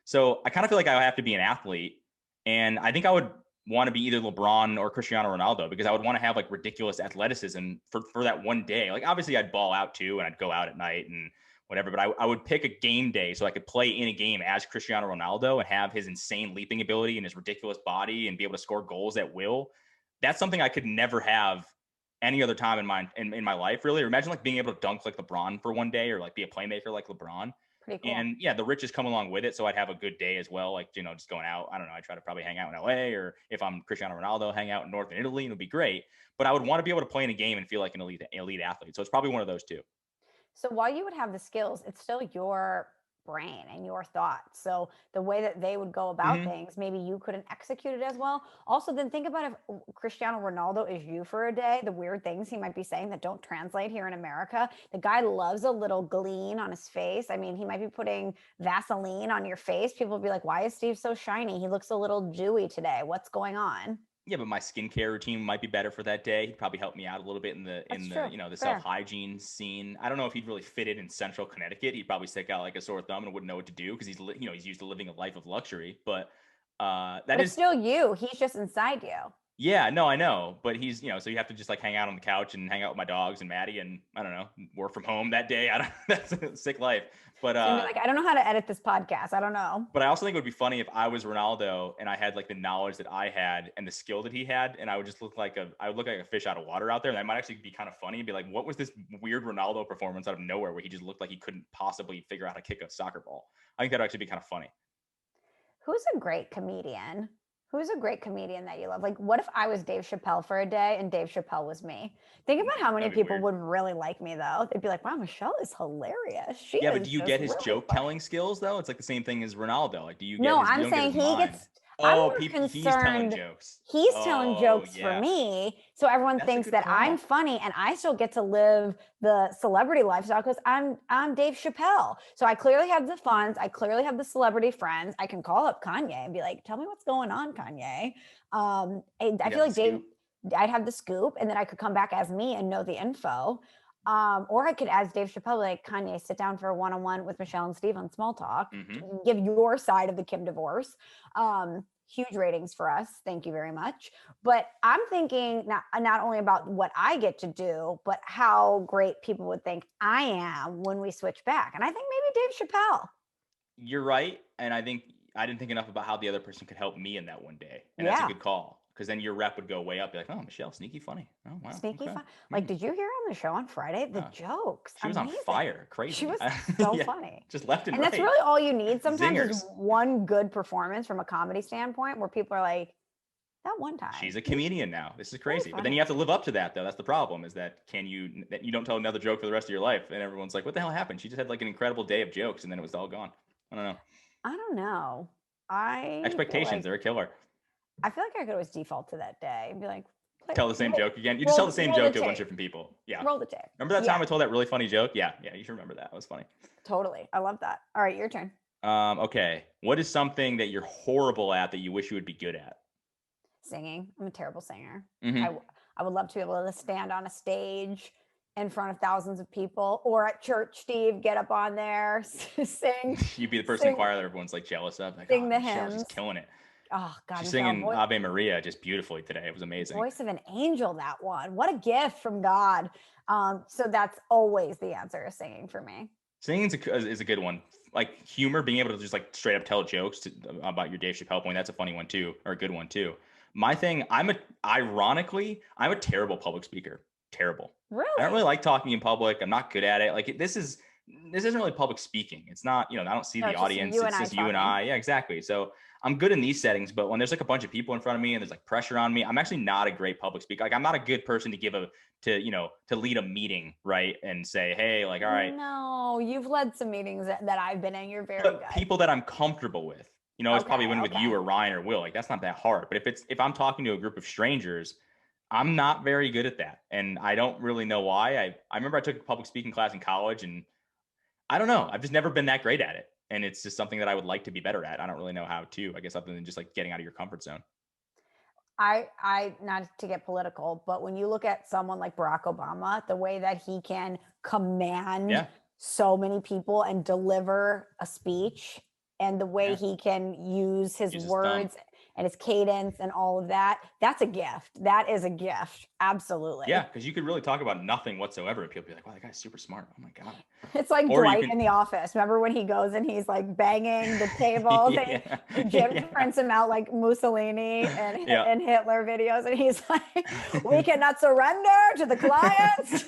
So I kind of feel like I have to be an athlete. And I think I would want to be either LeBron or Cristiano Ronaldo because I would want to have like ridiculous athleticism for that one day. Like obviously I'd ball out too and I'd go out at night and whatever, but I would pick a game day so I could play in a game as Cristiano Ronaldo and have his insane leaping ability and his ridiculous body and be able to score goals at will. That's something I could never have any other time in my life, really. Or imagine like being able to dunk like LeBron for one day or like be a playmaker like LeBron. Pretty cool. And yeah, the riches come along with it. So I'd have a good day as well. Like, just going out. I don't know. I try to probably hang out in LA, or if I'm Cristiano Ronaldo, hang out in Northern Italy, and it'll be great. But I would want to be able to play in a game and feel like an elite athlete. So it's probably one of those two. So while you would have the skills, it's still your brain and your thoughts. So the way that they would go about things, maybe you couldn't execute it as well. Also, then think about if Cristiano Ronaldo is you for a day, the weird things he might be saying that don't translate here in America. The guy loves a little gleam on his face. I mean, he might be putting Vaseline on your face. People will be like, why is Steve so shiny? He looks a little dewy today. What's going on? Yeah, but my skincare routine might be better for that day. He'd probably help me out a little bit in the True. the Fair. self-hygiene scene. I don't know if he'd really fit in central Connecticut. He'd probably stick out like a sore thumb and wouldn't know what to do because he's used to living a life of luxury. But that But it's is still you. He's just inside you. yeah, no, I know. But he's so you have to just like hang out on the couch and hang out with my dogs and Maddie and I don't know, work from home that day. I don't that's a sick life. But It's gonna be like, I don't know how to edit this podcast. I don't know. But I also think it would be funny if I was Ronaldo and I had like the knowledge that I had and the skill that he had, and I would just I would look like a fish out of water out there. And that might actually be kind of funny and be like, what was this weird Ronaldo performance out of nowhere where he just looked like he couldn't possibly figure out how to kick a soccer ball? I think that'd actually be kind of funny. Who's a great comedian? Who's a great comedian that you love? Like, what if I was Dave Chappelle for a day and Dave Chappelle was me? Think about how many people would really like me, though. They'd be like, wow, Michelle is hilarious. Yeah, but do you get his joke telling skills, though? It's like the same thing as Ronaldo. Like, do you get No, his, I'm you don't get saying his he mind. gets. Oh, He's telling jokes. He's telling jokes yeah. for me. So everyone That's a thinks good that call. I'm funny and I still get to live the celebrity lifestyle because I'm Dave Chappelle. So I clearly have the funds. I clearly have the celebrity friends. I can call up Kanye and be like, tell me what's going on, Kanye. I feel like I'd have the scoop and then I could come back as me and know the info. Or I could, as Dave Chappelle, like, Kanye, sit down for a one-on-one with Michelle and Steve on Small Talk, give your side of the Kim divorce. Huge ratings for us. Thank you very much. But I'm thinking not only about what I get to do, but how great people would think I am when we switch back. And I think maybe Dave Chappelle. You're right. And I think I didn't think enough about how the other person could help me in that one day. And that's a good call. Because then your rep would go way up. Be like, oh, Michelle, sneaky funny. Oh, wow. Sneaky fun. Like, did you hear on the show on Friday? The jokes. She was on fire. Crazy. She was so funny. Just left and right. And that's really all you need sometimes Zingers. is one good performance from a comedy standpoint where people are like, that one time. She's a comedian now. This is crazy. But then you have to live up to that, though. That's the problem, is that you don't tell another joke for the rest of your life. And everyone's like, what the hell happened? She just had like an incredible day of jokes and then it was all gone. I don't know. Expectations, they're a killer. I feel like I could always default to that day and be like, tell the same joke again. You just tell the same joke to a bunch of different people. Yeah. Roll the tape. Remember that time I told that really funny joke? Yeah. You should remember that. It was funny. Totally. I love that. All right, your turn. Okay. What is something that you're horrible at that you wish you would be good at? Singing. I'm a terrible singer. Mm-hmm. I would love to be able to stand on a stage in front of thousands of people, or at church, Steve, get up on there, sing. You'd be the person in choir that everyone's like jealous of. Like, sing the hymns. She's killing it. Oh God, she's singing Ave Maria just beautifully today. It was amazing. Voice of an angel, that one. What a gift from God. So that's always the answer, is singing for me. Singing is a good one. Like humor, being able to just like straight up tell jokes about your Dave Chappelle point. That's a funny one too, or a good one too. My thing, I'm a terrible public speaker. Terrible. Really? I don't really like talking in public. I'm not good at it. Like this isn't really public speaking. It's not, I don't see the audience. It's just you and I. Yeah, exactly. So I'm good in these settings, but when there's like a bunch of people in front of me and there's like pressure on me, I'm actually not a great public speaker. Like I'm not a good person to lead a meeting, right? And say, hey, like, all right. No, you've led some meetings that I've been in. You're very good. People that I'm comfortable with, it's probably with you or Ryan or Will. Like that's not that hard. But if I'm talking to a group of strangers, I'm not very good at that. And I don't really know why. I remember I took a public speaking class in college and I don't know. I've just never been that great at it. And it's just something that I would like to be better at. I don't really know how to, I guess, other than just like getting out of your comfort zone. I not to get political, but when you look at someone like Barack Obama, the way that he can command so many people and deliver a speech, and the way he can use his words and his cadence and all of that, that's a gift. That is a gift. Absolutely. Yeah, because you could really talk about nothing whatsoever and people be like, wow, that guy's super smart. Oh my God. It's like Dwight in The Office. Remember when he goes and he's like banging the tables and Jim prints him out like Mussolini and Hitler videos, and he's like, we cannot surrender to the clients.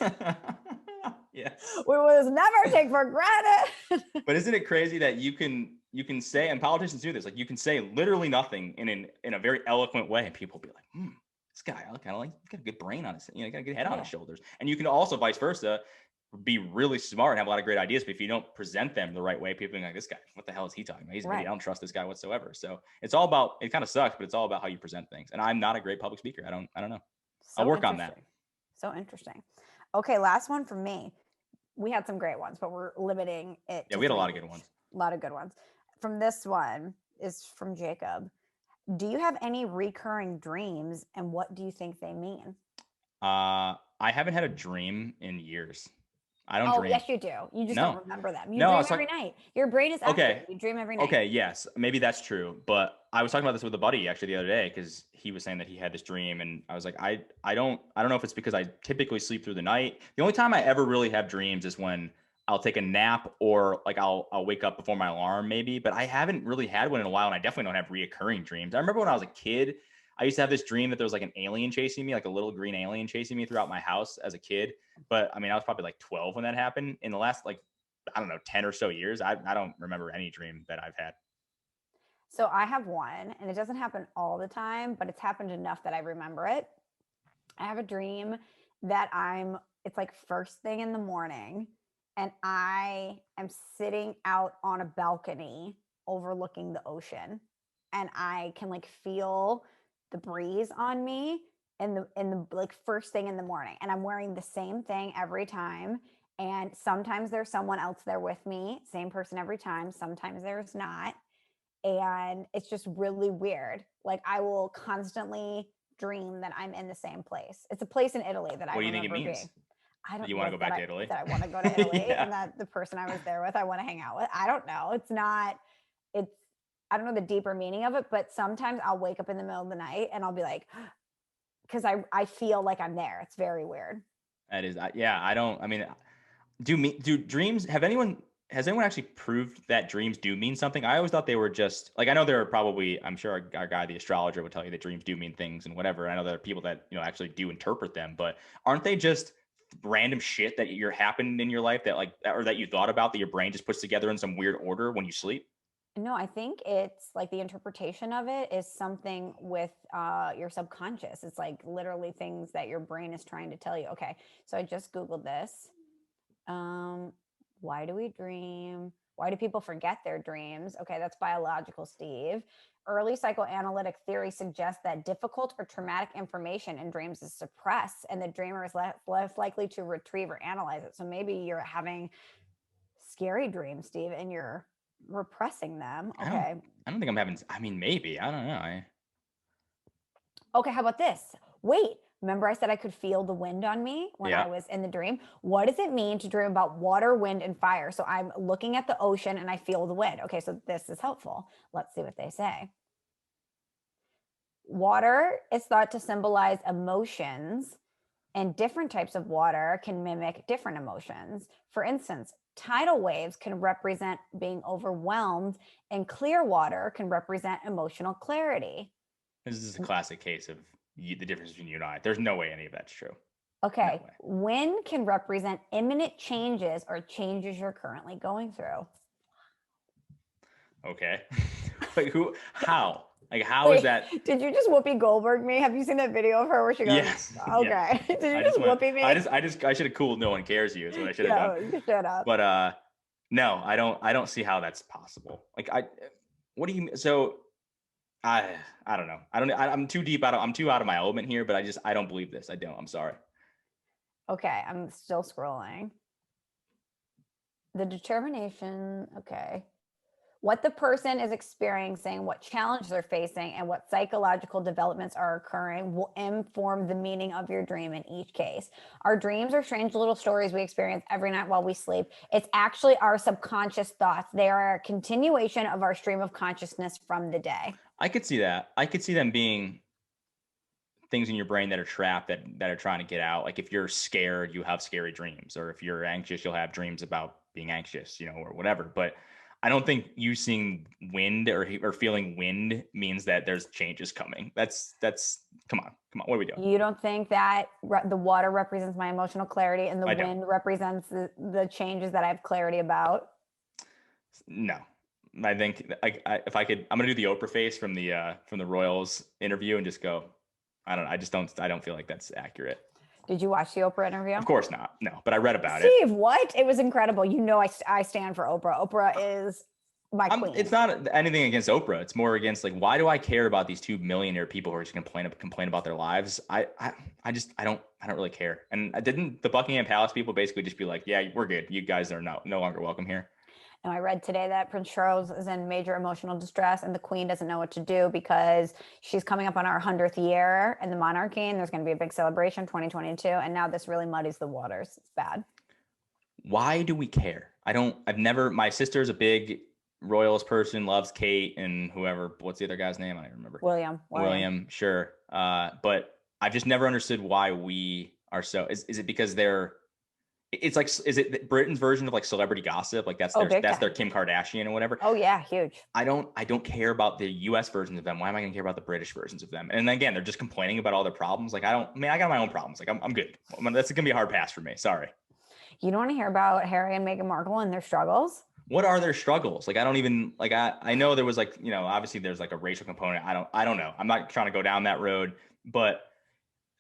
Yes. We will never take for granted. But isn't it crazy that you can say, and politicians do this, like you can say literally nothing in a very eloquent way, and people will be like, this guy, I kind of like, he's got a good brain on his, got a good head on his shoulders. And you can also vice versa, be really smart and have a lot of great ideas, but if you don't present them the right way, people are like, this guy, what the hell is he talking about? He's an idiot. I don't trust this guy whatsoever. So it's all about, it kind of sucks, but it's all about how you present things. And I'm not a great public speaker. I don't know. I'll work on that. So interesting. Okay, last one from me. We had some great ones, but we're limiting it. Yeah, we had a lot of good ones. A lot of good ones. From this one is from Jacob. Do you have any recurring dreams, and what do you think they mean? I haven't had a dream in years. I don't Oh, dream. yes, you do. You just don't No, remember them. You no. I dream was every talking. night. Your brain is active. Okay, You dream every night. okay, yes, maybe that's true. But I was talking about this with a buddy actually the other day because he was saying that he had this dream, and I was like, I don't know if it's because I typically sleep through the night. The only time I ever really have dreams is when I'll take a nap or like I'll wake up before my alarm maybe. But I haven't really had one in a while, and I definitely don't have reoccurring dreams. I remember when I was a kid, I used to have this dream that there was like an alien chasing me, like a little green alien chasing me throughout my house as a kid. But I mean, I was probably like 12 when that happened. In the last like I don't know, 10 or so years, I don't remember any dream that I've had. So I have one, and it doesn't happen all the time, but it's happened enough that I remember it. I have a dream that it's like first thing in the morning, and I am sitting out on a balcony overlooking the ocean, and I can like feel the breeze on me in the like first thing in the morning, and I'm wearing the same thing every time. And sometimes there's someone else there with me, same person every time. Sometimes there's not, and it's just really weird. Like I will constantly dream that I'm in the same place. It's a place in Italy that I What do you think it remember means? being. I don't You want to like go back that to Italy? I want to go to Italy Yeah. and that the person I was there with I want to hang out with. I don't know. It's I don't know the deeper meaning of it, but sometimes I'll wake up in the middle of the night and I'll be like, because I feel like I'm there. It's very weird. That is, yeah, I don't, I mean, do dreams, has anyone actually proved that dreams do mean something? I always thought they were just like, I know there are probably, I'm sure our guy, the astrologer would tell you that dreams do mean things and whatever. I know there are people that, actually do interpret them, but aren't they just random shit that you're happened in your life that like, or that you thought about that your brain just puts together in some weird order when you sleep? No, I think it's like the interpretation of it is something with your subconscious. It's like literally things that your brain is trying to tell you. Okay, so I just Googled this. Um, why do we dream? Why do people forget their dreams? Okay, that's biological, Steve. Early psychoanalytic theory suggests that difficult or traumatic information in dreams is suppressed, and the dreamer is less likely to retrieve or analyze it. So maybe you're having scary dreams, Steve, and you're repressing them. I don't, Okay. I don't think I'm having, I mean, maybe, I don't know. Okay, how about this? Wait, remember I said I could feel the wind on me when Yeah. I was in the dream? What does it mean to dream about water, wind, and fire? So I'm looking at the ocean and I feel the wind. Okay, so this is helpful. Let's see what they say. Water is thought to symbolize emotions, and different types of water can mimic different emotions. For instance, tidal waves can represent being overwhelmed, and clear water can represent emotional clarity. This is a classic case of the difference between you and I. There's no way any of that's true. Okay, No way. wind can represent imminent changes or changes you're currently going through. Okay. Like how? Like how is Wait, that? did you just Whoopi Goldberg me? Have you seen that video of her where she goes, Yes. Yeah. okay, did you I just just went, Whoopi me? I should have cooled no one cares you is what I should have No, done. you shut up. But no, I don't see how that's possible. Like what do you so I don't know. I'm too deep I'm too out of my element here, but I don't believe this. I don't. I'm sorry. Okay, I'm still scrolling. The determination, okay. What the person is experiencing, what challenges they're facing, and what psychological developments are occurring will inform the meaning of your dream in each case. Our dreams are strange little stories we experience every night while we sleep. It's actually our subconscious thoughts. They are a continuation of our stream of consciousness from the day. I could see that. I could see them being things in your brain that are trapped that are trying to get out. Like if you're scared, you have scary dreams, or if you're anxious, you'll have dreams about being anxious, or whatever. But I don't think you seeing wind or feeling wind means that there's changes coming. That's come on. What are we doing? You don't think that the water represents my emotional clarity and the I don't. wind represents the changes that I have clarity about? No. I think if I could, I'm gonna do the Oprah face from the Royals interview and just go, I don't feel like that's accurate. Did you watch the Oprah interview? Of course not. No, but I read about it. Steve, what? It was incredible. I stand for Oprah. Oprah is my queen. It's not anything against Oprah. It's more against like, why do I care about these two millionaire people who are just complain about their lives? I don't really care. And didn't the Buckingham Palace people basically just be like, yeah, we're good. You guys are no longer welcome here. And I read today that Prince Charles is in major emotional distress and the Queen doesn't know what to do because she's coming up on our 100th year in the monarchy and there's going to be a big celebration 2022. And now this really muddies the waters. It's bad. Why do we care? My sister's a big Royals person, loves Kate and whoever, what's the other guy's name? I don't remember. William, sure. But I've just never understood why we are so, is it because it's like, is it Britain's version of like celebrity gossip? Like that's their Kim Kardashian or whatever. Oh yeah, huge. I don't care about the US versions of them. Why am I going to care about the British versions of them? And again, they're just complaining about all their problems. Like I got my own problems. Like I'm good. That's going to be a hard pass for me. Sorry. You don't want to hear about Harry and Meghan Markle and their struggles? What are their struggles? Like, I don't even like, I know there was like, obviously there's like a racial component. I don't know. I'm not trying to go down that road, but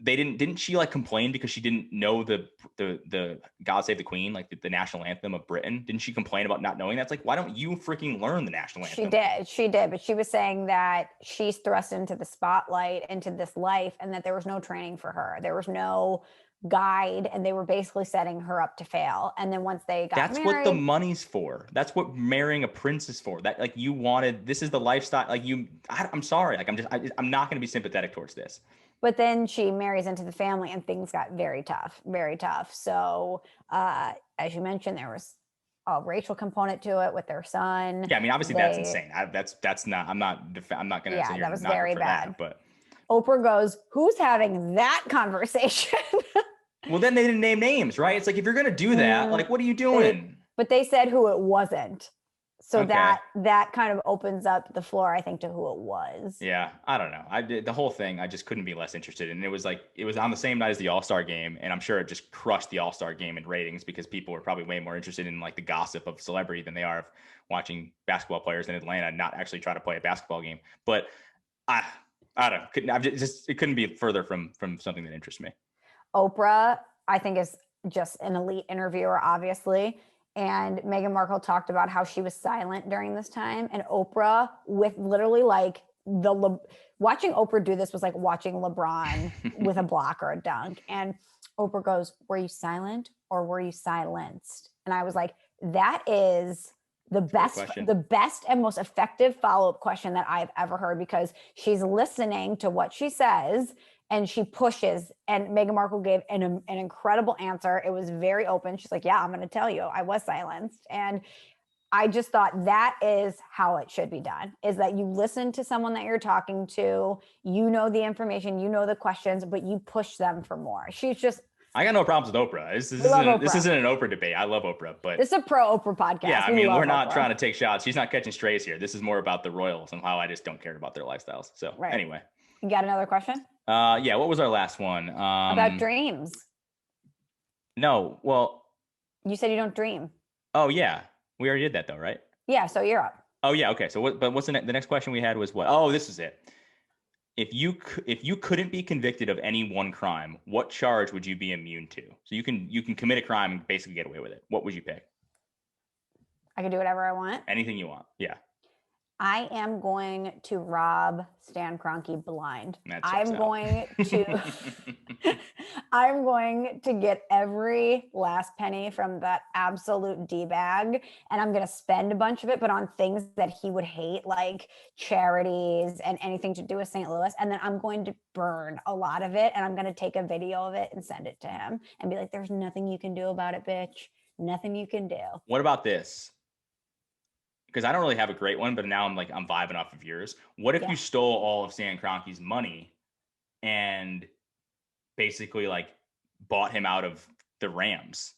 didn't she like complain because she didn't know the God Save the Queen, like the national anthem of Britain? Didn't she complain about not knowing that? It's like, why don't you freaking learn the national anthem? She did. But she was saying that she's thrust into the spotlight, into this life, and that there was no training for her. There was no guide, and they were basically setting her up to fail. And then once they got that's married, what the money's for. That's what marrying a prince is for. That like you wanted, this is the lifestyle. Like I'm sorry. Like I'm not going to be sympathetic towards this. But then she marries into the family and things got very tough, very tough. So as you mentioned, there was a racial component to it with their son. Yeah, I mean, obviously that's insane. That's not. I'm not going to say that was very bad. That, but Oprah goes, "Who's having that conversation?" Well, then they didn't name names, right? It's like, if you're going to do that, like, what are you doing? But they said who it wasn't. So Okay. that kind of opens up the floor, I think, to who it was. Yeah, I don't know. The whole thing, I just couldn't be less interested. And it was on the same night as the All-Star game. And I'm sure it just crushed the All-Star game in ratings because people were probably way more interested in like the gossip of celebrity than they are of watching basketball players in Atlanta not actually try to play a basketball game. But I don't know. It couldn't be further from something that interests me. Oprah, I think, is just an elite interviewer, obviously. And Meghan Markle talked about how she was silent during this time. And Oprah, with literally like watching Oprah do this was like watching LeBron with a block or a dunk. And Oprah goes, "Were you silent or were you silenced?" And I was like, that is the best and most effective follow-up question that I've ever heard, because she's listening to what she says and she pushes, and Meghan Markle gave an incredible answer. It was very open. She's like, "Yeah, I'm going to tell you, I was silenced." And I just thought that is how it should be done, is that you listen to someone that you're talking to, you know the information, you know the questions, but you push them for more. She's just, I got no problems with Oprah. This isn't an Oprah debate. I love Oprah, but this is a pro Oprah podcast. Yeah, I mean, we're not trying to take shots. She's not catching strays here. This is more about the royals and how I just don't care about their lifestyles. So Anyway. You got another question? Yeah. What was our last one? About dreams. No. Well, you said you don't dream. Oh yeah. We already did that though, right? Yeah. So you're up. Oh yeah. Okay. So what's the next question we had was what? Oh, this is it. If you couldn't be convicted of any one crime, what charge would you be immune to? So you can commit a crime and basically get away with it. What would you pick? I can do whatever I want. Anything you want. Yeah. I am going to rob Stan Kroenke blind. I'm going to get every last penny from that absolute D-bag, and I'm going to spend a bunch of it, but on things that he would hate, like charities and anything to do with St. Louis. And then I'm going to burn a lot of it, and I'm going to take a video of it and send it to him and be like, "There's nothing you can do about it, bitch. Nothing you can do." What about this? Because I don't really have a great one, but now I'm vibing off of yours. What if you stole all of Stan Kroenke's money and basically like bought him out of the Rams?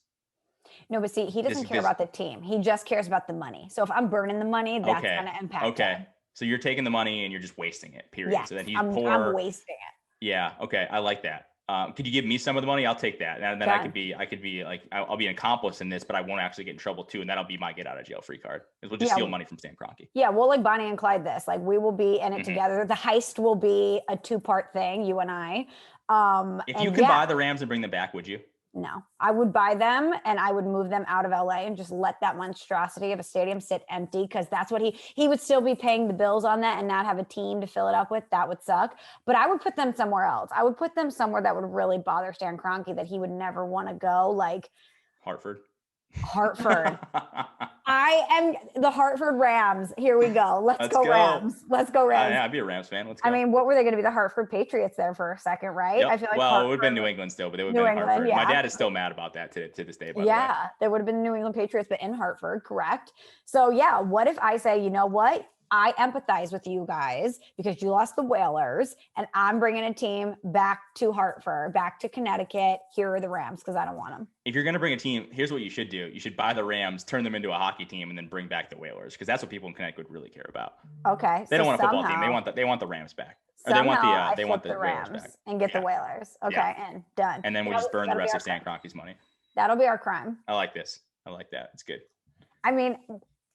No, but see, he doesn't care about the team. He just cares about the money. So if I'm burning the money, that's going to impact him. So you're taking the money and you're just wasting it, period. Yes, so then he's I'm wasting it. Yeah. Okay. I like that. Could you give me some of the money? I'll take that. And then I could be like, I'll be an accomplice in this, but I won't actually get in trouble too. And that'll be my get out of jail free card. We'll just steal money from Stan Kroenke. Yeah. We'll like Bonnie and Clyde this, like we will be in it together. The heist will be a 2-part thing, you and I. If you could buy the Rams and bring them back, would you? No, I would buy them and I would move them out of LA and just let that monstrosity of a stadium sit empty, because that's what he would still be paying the bills on that and not have a team to fill it up with. That would suck. But I would put them somewhere else. I would put them somewhere that would really bother Stan Kroenke, that he would never want to go, like Hartford. Hartford. I am the Hartford Rams. Here we go. Let's go Rams. Let's go Rams. Yeah, I'd be a Rams fan. Let's go. I mean, what were they going to be? The Hartford Patriots there for a second, right? Yep. I feel like it would have been New England still, but they would have been Hartford. Yeah. My dad is still mad about that to this day, by the way. They would have been New England Patriots, but in Hartford, correct? So yeah, what if I say, you know what? I empathize with you guys because you lost the Whalers and I'm bringing a team back to Hartford, back to Connecticut. Here are the Rams because I don't want them. If you're going to bring a team, here's what you should do. You should buy the Rams, turn them into a hockey team, and then bring back the Whalers because that's what people in Connecticut would really care about. Okay. They don't want a football team. They want the Rams back. Or they want the Rams back. And get the Whalers. Okay, and done. And then we'll just burn the rest of Stan Kroenke's money. That'll be our crime. I like this. I like that. It's good. I mean,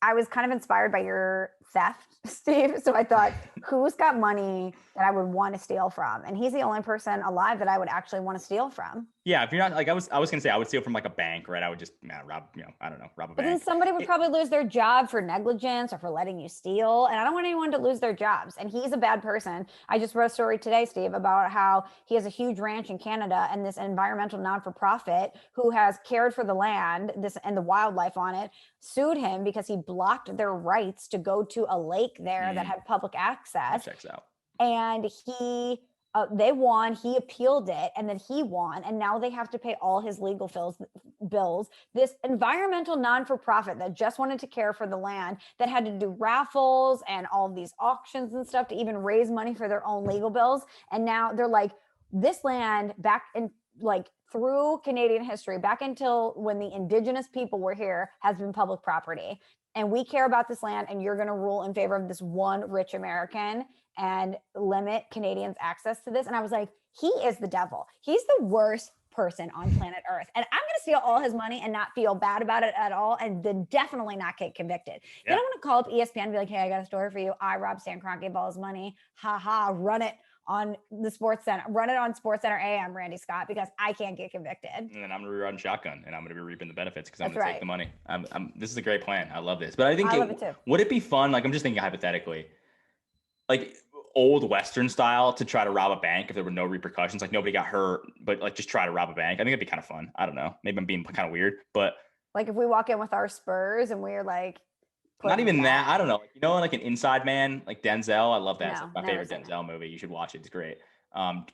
I was kind of inspired by your theft, Steve. So I thought, who's got money that I would want to steal from? And he's the only person alive that I would actually want to steal from. Yeah, if you're not like I was gonna say I would steal from like a bank, right? I would just rob a bank. But then somebody would probably lose their job for negligence or for letting you steal. And I don't want anyone to lose their jobs. And he's a bad person. I just wrote a story today, Steve, about how he has a huge ranch in Canada and this environmental non-for-profit who has cared for the land, and the wildlife on it, sued him because he blocked their rights to go to a lake there that had public access. That checks out. And they won, he appealed it, and then he won, and now they have to pay all his legal bills. This environmental non-for-profit that just wanted to care for the land, that had to do raffles and all of these auctions and stuff to even raise money for their own legal bills. And now they're like, this land back in like through Canadian history, back until when the indigenous people were here, has been public property. And we care about this land, and you're going to rule in favor of this one rich American and limit Canadians' access to this. And I was like, he is the devil. He's the worst person on planet Earth. And I'm going to steal all his money and not feel bad about it at all. And then definitely not get convicted. Yeah. Then I'm going to call up ESPN and be like, hey, I got a story for you. I robbed Stan Kroenke of all his money. Ha ha, run it on the Sports Center. Run it on Sports Center AM, Randy Scott, because I can't get convicted. And then I'm going to rerun shotgun and I'm going to be reaping the benefits because I'm going to take the money. This is a great plan. I love this. But I think I love it too. Would it be fun? Like, I'm just thinking hypothetically, like old Western style to try to rob a bank if there were no repercussions, like nobody got hurt, but like just try to rob a bank. I think it'd be kind of fun. I don't know. Maybe I'm being kind of weird, but like if we walk in with our Spurs and we're like, not even that. I don't know. You know, like an Inside Man, like Denzel. I love that. No, it's like my favorite Denzel movie. You should watch it. It's great.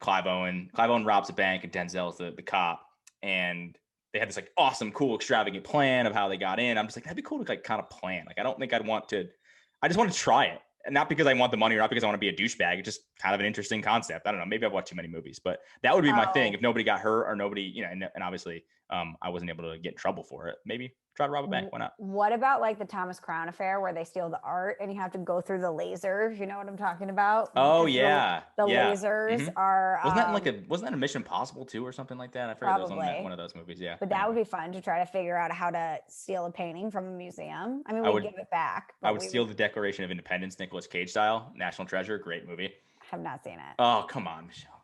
Clive Owen robs a bank and Denzel's the cop. And they had this like awesome, cool, extravagant plan of how they got in. I'm just like, that'd be cool to like kind of plan. Like, I don't think I just want to try it. And not because I want the money or not because I want to be a douchebag. It's just kind of an interesting concept. I don't know. Maybe I've watched too many movies, but that would be my thing. If nobody got hurt or nobody, you know, and obviously I wasn't able to get in trouble for it. Maybe try to rob a bank. Why not? What about like the Thomas Crown affair where they steal the art and you have to go through the lasers? You know what I'm talking about? Oh yeah. The lasers are. Wasn't that a Mission Impossible 2 or something like that? I forget. That was one of those movies. Yeah. But that would be fun to try to figure out how to steal a painting from a museum. I mean, we'd give it back. I would steal the Declaration of Independence, Nicolas Cage style, National Treasure. Great movie. I have not seen it. Oh, come on, Michelle.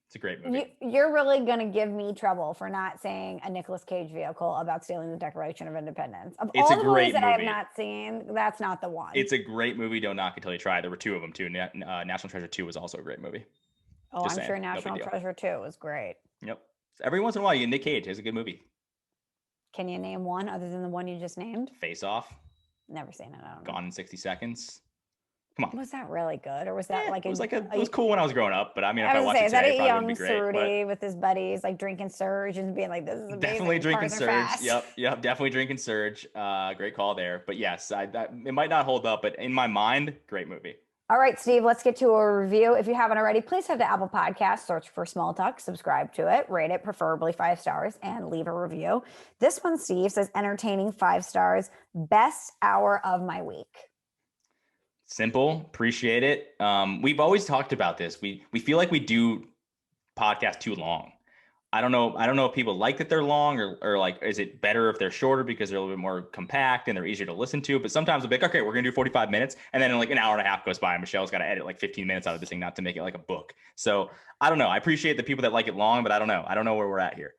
It's a great movie. You're really going to give me trouble for not saying a Nicolas Cage vehicle about stealing the Declaration of Independence. It's all the movies that I have not seen, that's not the one. It's a great movie. Don't knock it till you try. There were 2 of them too. National Treasure 2 was also a great movie. Oh, I'm sure National Treasure 2 was great. Yep. Every once in a while, Nick Cage has a good movie. Can you name one other than the one you just named? Face Off. Never seen it. I don't know. Gone in 60 Seconds. Come on. Was that really good, or was that it was cool when I was growing up, but I mean, if I watched it today, it probably would be great. Ceruti with his buddies, like drinking Surge and being like, "This is amazing." Definitely drinking Surge. Yep, definitely drinking Surge. Great call there. But yes, it might not hold up, but in my mind, great movie. All right, Steve, let's get to a review. If you haven't already, please head to Apple Podcasts, search for Small Talk, subscribe to it, rate it, preferably 5 stars, and leave a review. This one, Steve, says entertaining, 5 stars, best hour of my week. Simple. Appreciate it. We've always talked about this. We feel like we do podcasts too long. I don't know if people like that they're long or like, is it better if they're shorter because they're a little bit more compact and they're easier to listen to? But sometimes we'll be like, okay, we're going to do 45 minutes. And then like an hour and a half goes by and Michelle's got to edit like 15 minutes out of this thing, not to make it like a book. So I don't know. I appreciate the people that like it long, but I don't know. I don't know where we're at here.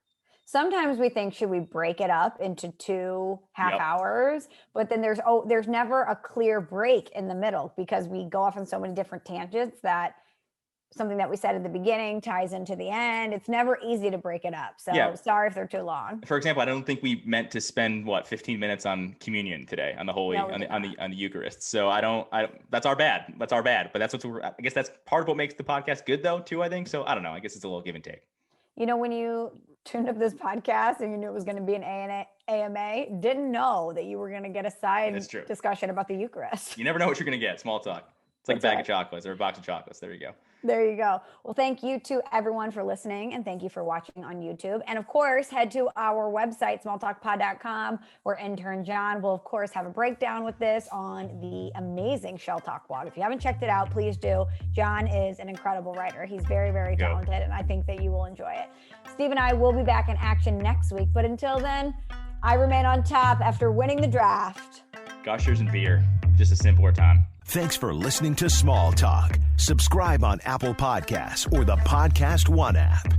Sometimes we think, should we break it up into 2 half hours? But then there's never a clear break in the middle because we go off on so many different tangents that something that we said at the beginning ties into the end. It's never easy to break it up. So sorry if they're too long. For example, I don't think we meant to spend 15 minutes on communion today, on the Holy, on the Eucharist. So that's our bad. That's our bad. But I guess that's part of what makes the podcast good though, too, I think. So I don't know. I guess it's a little give and take. You know, when you tuned up this podcast and you knew it was going to be an AMA, didn't know that you were going to get a side discussion about the Eucharist. You never know what you're going to get. Small talk. It's like a bag of chocolates or a box of chocolates. There you go. There you go. Well, thank you to everyone for listening, and thank you for watching on YouTube. And of course, head to our website, smalltalkpod.com, where intern John will, of course, have a breakdown with this on the amazing Shell Talk blog. If you haven't checked it out, please do. John is an incredible writer. He's very, very talented, and I think that you will enjoy it. Steve and I will be back in action next week, but until then, I remain on top after winning the draft. Gushers and beer. Just a simpler time. Thanks for listening to Small Talk. Subscribe on Apple Podcasts or the Podcast One app.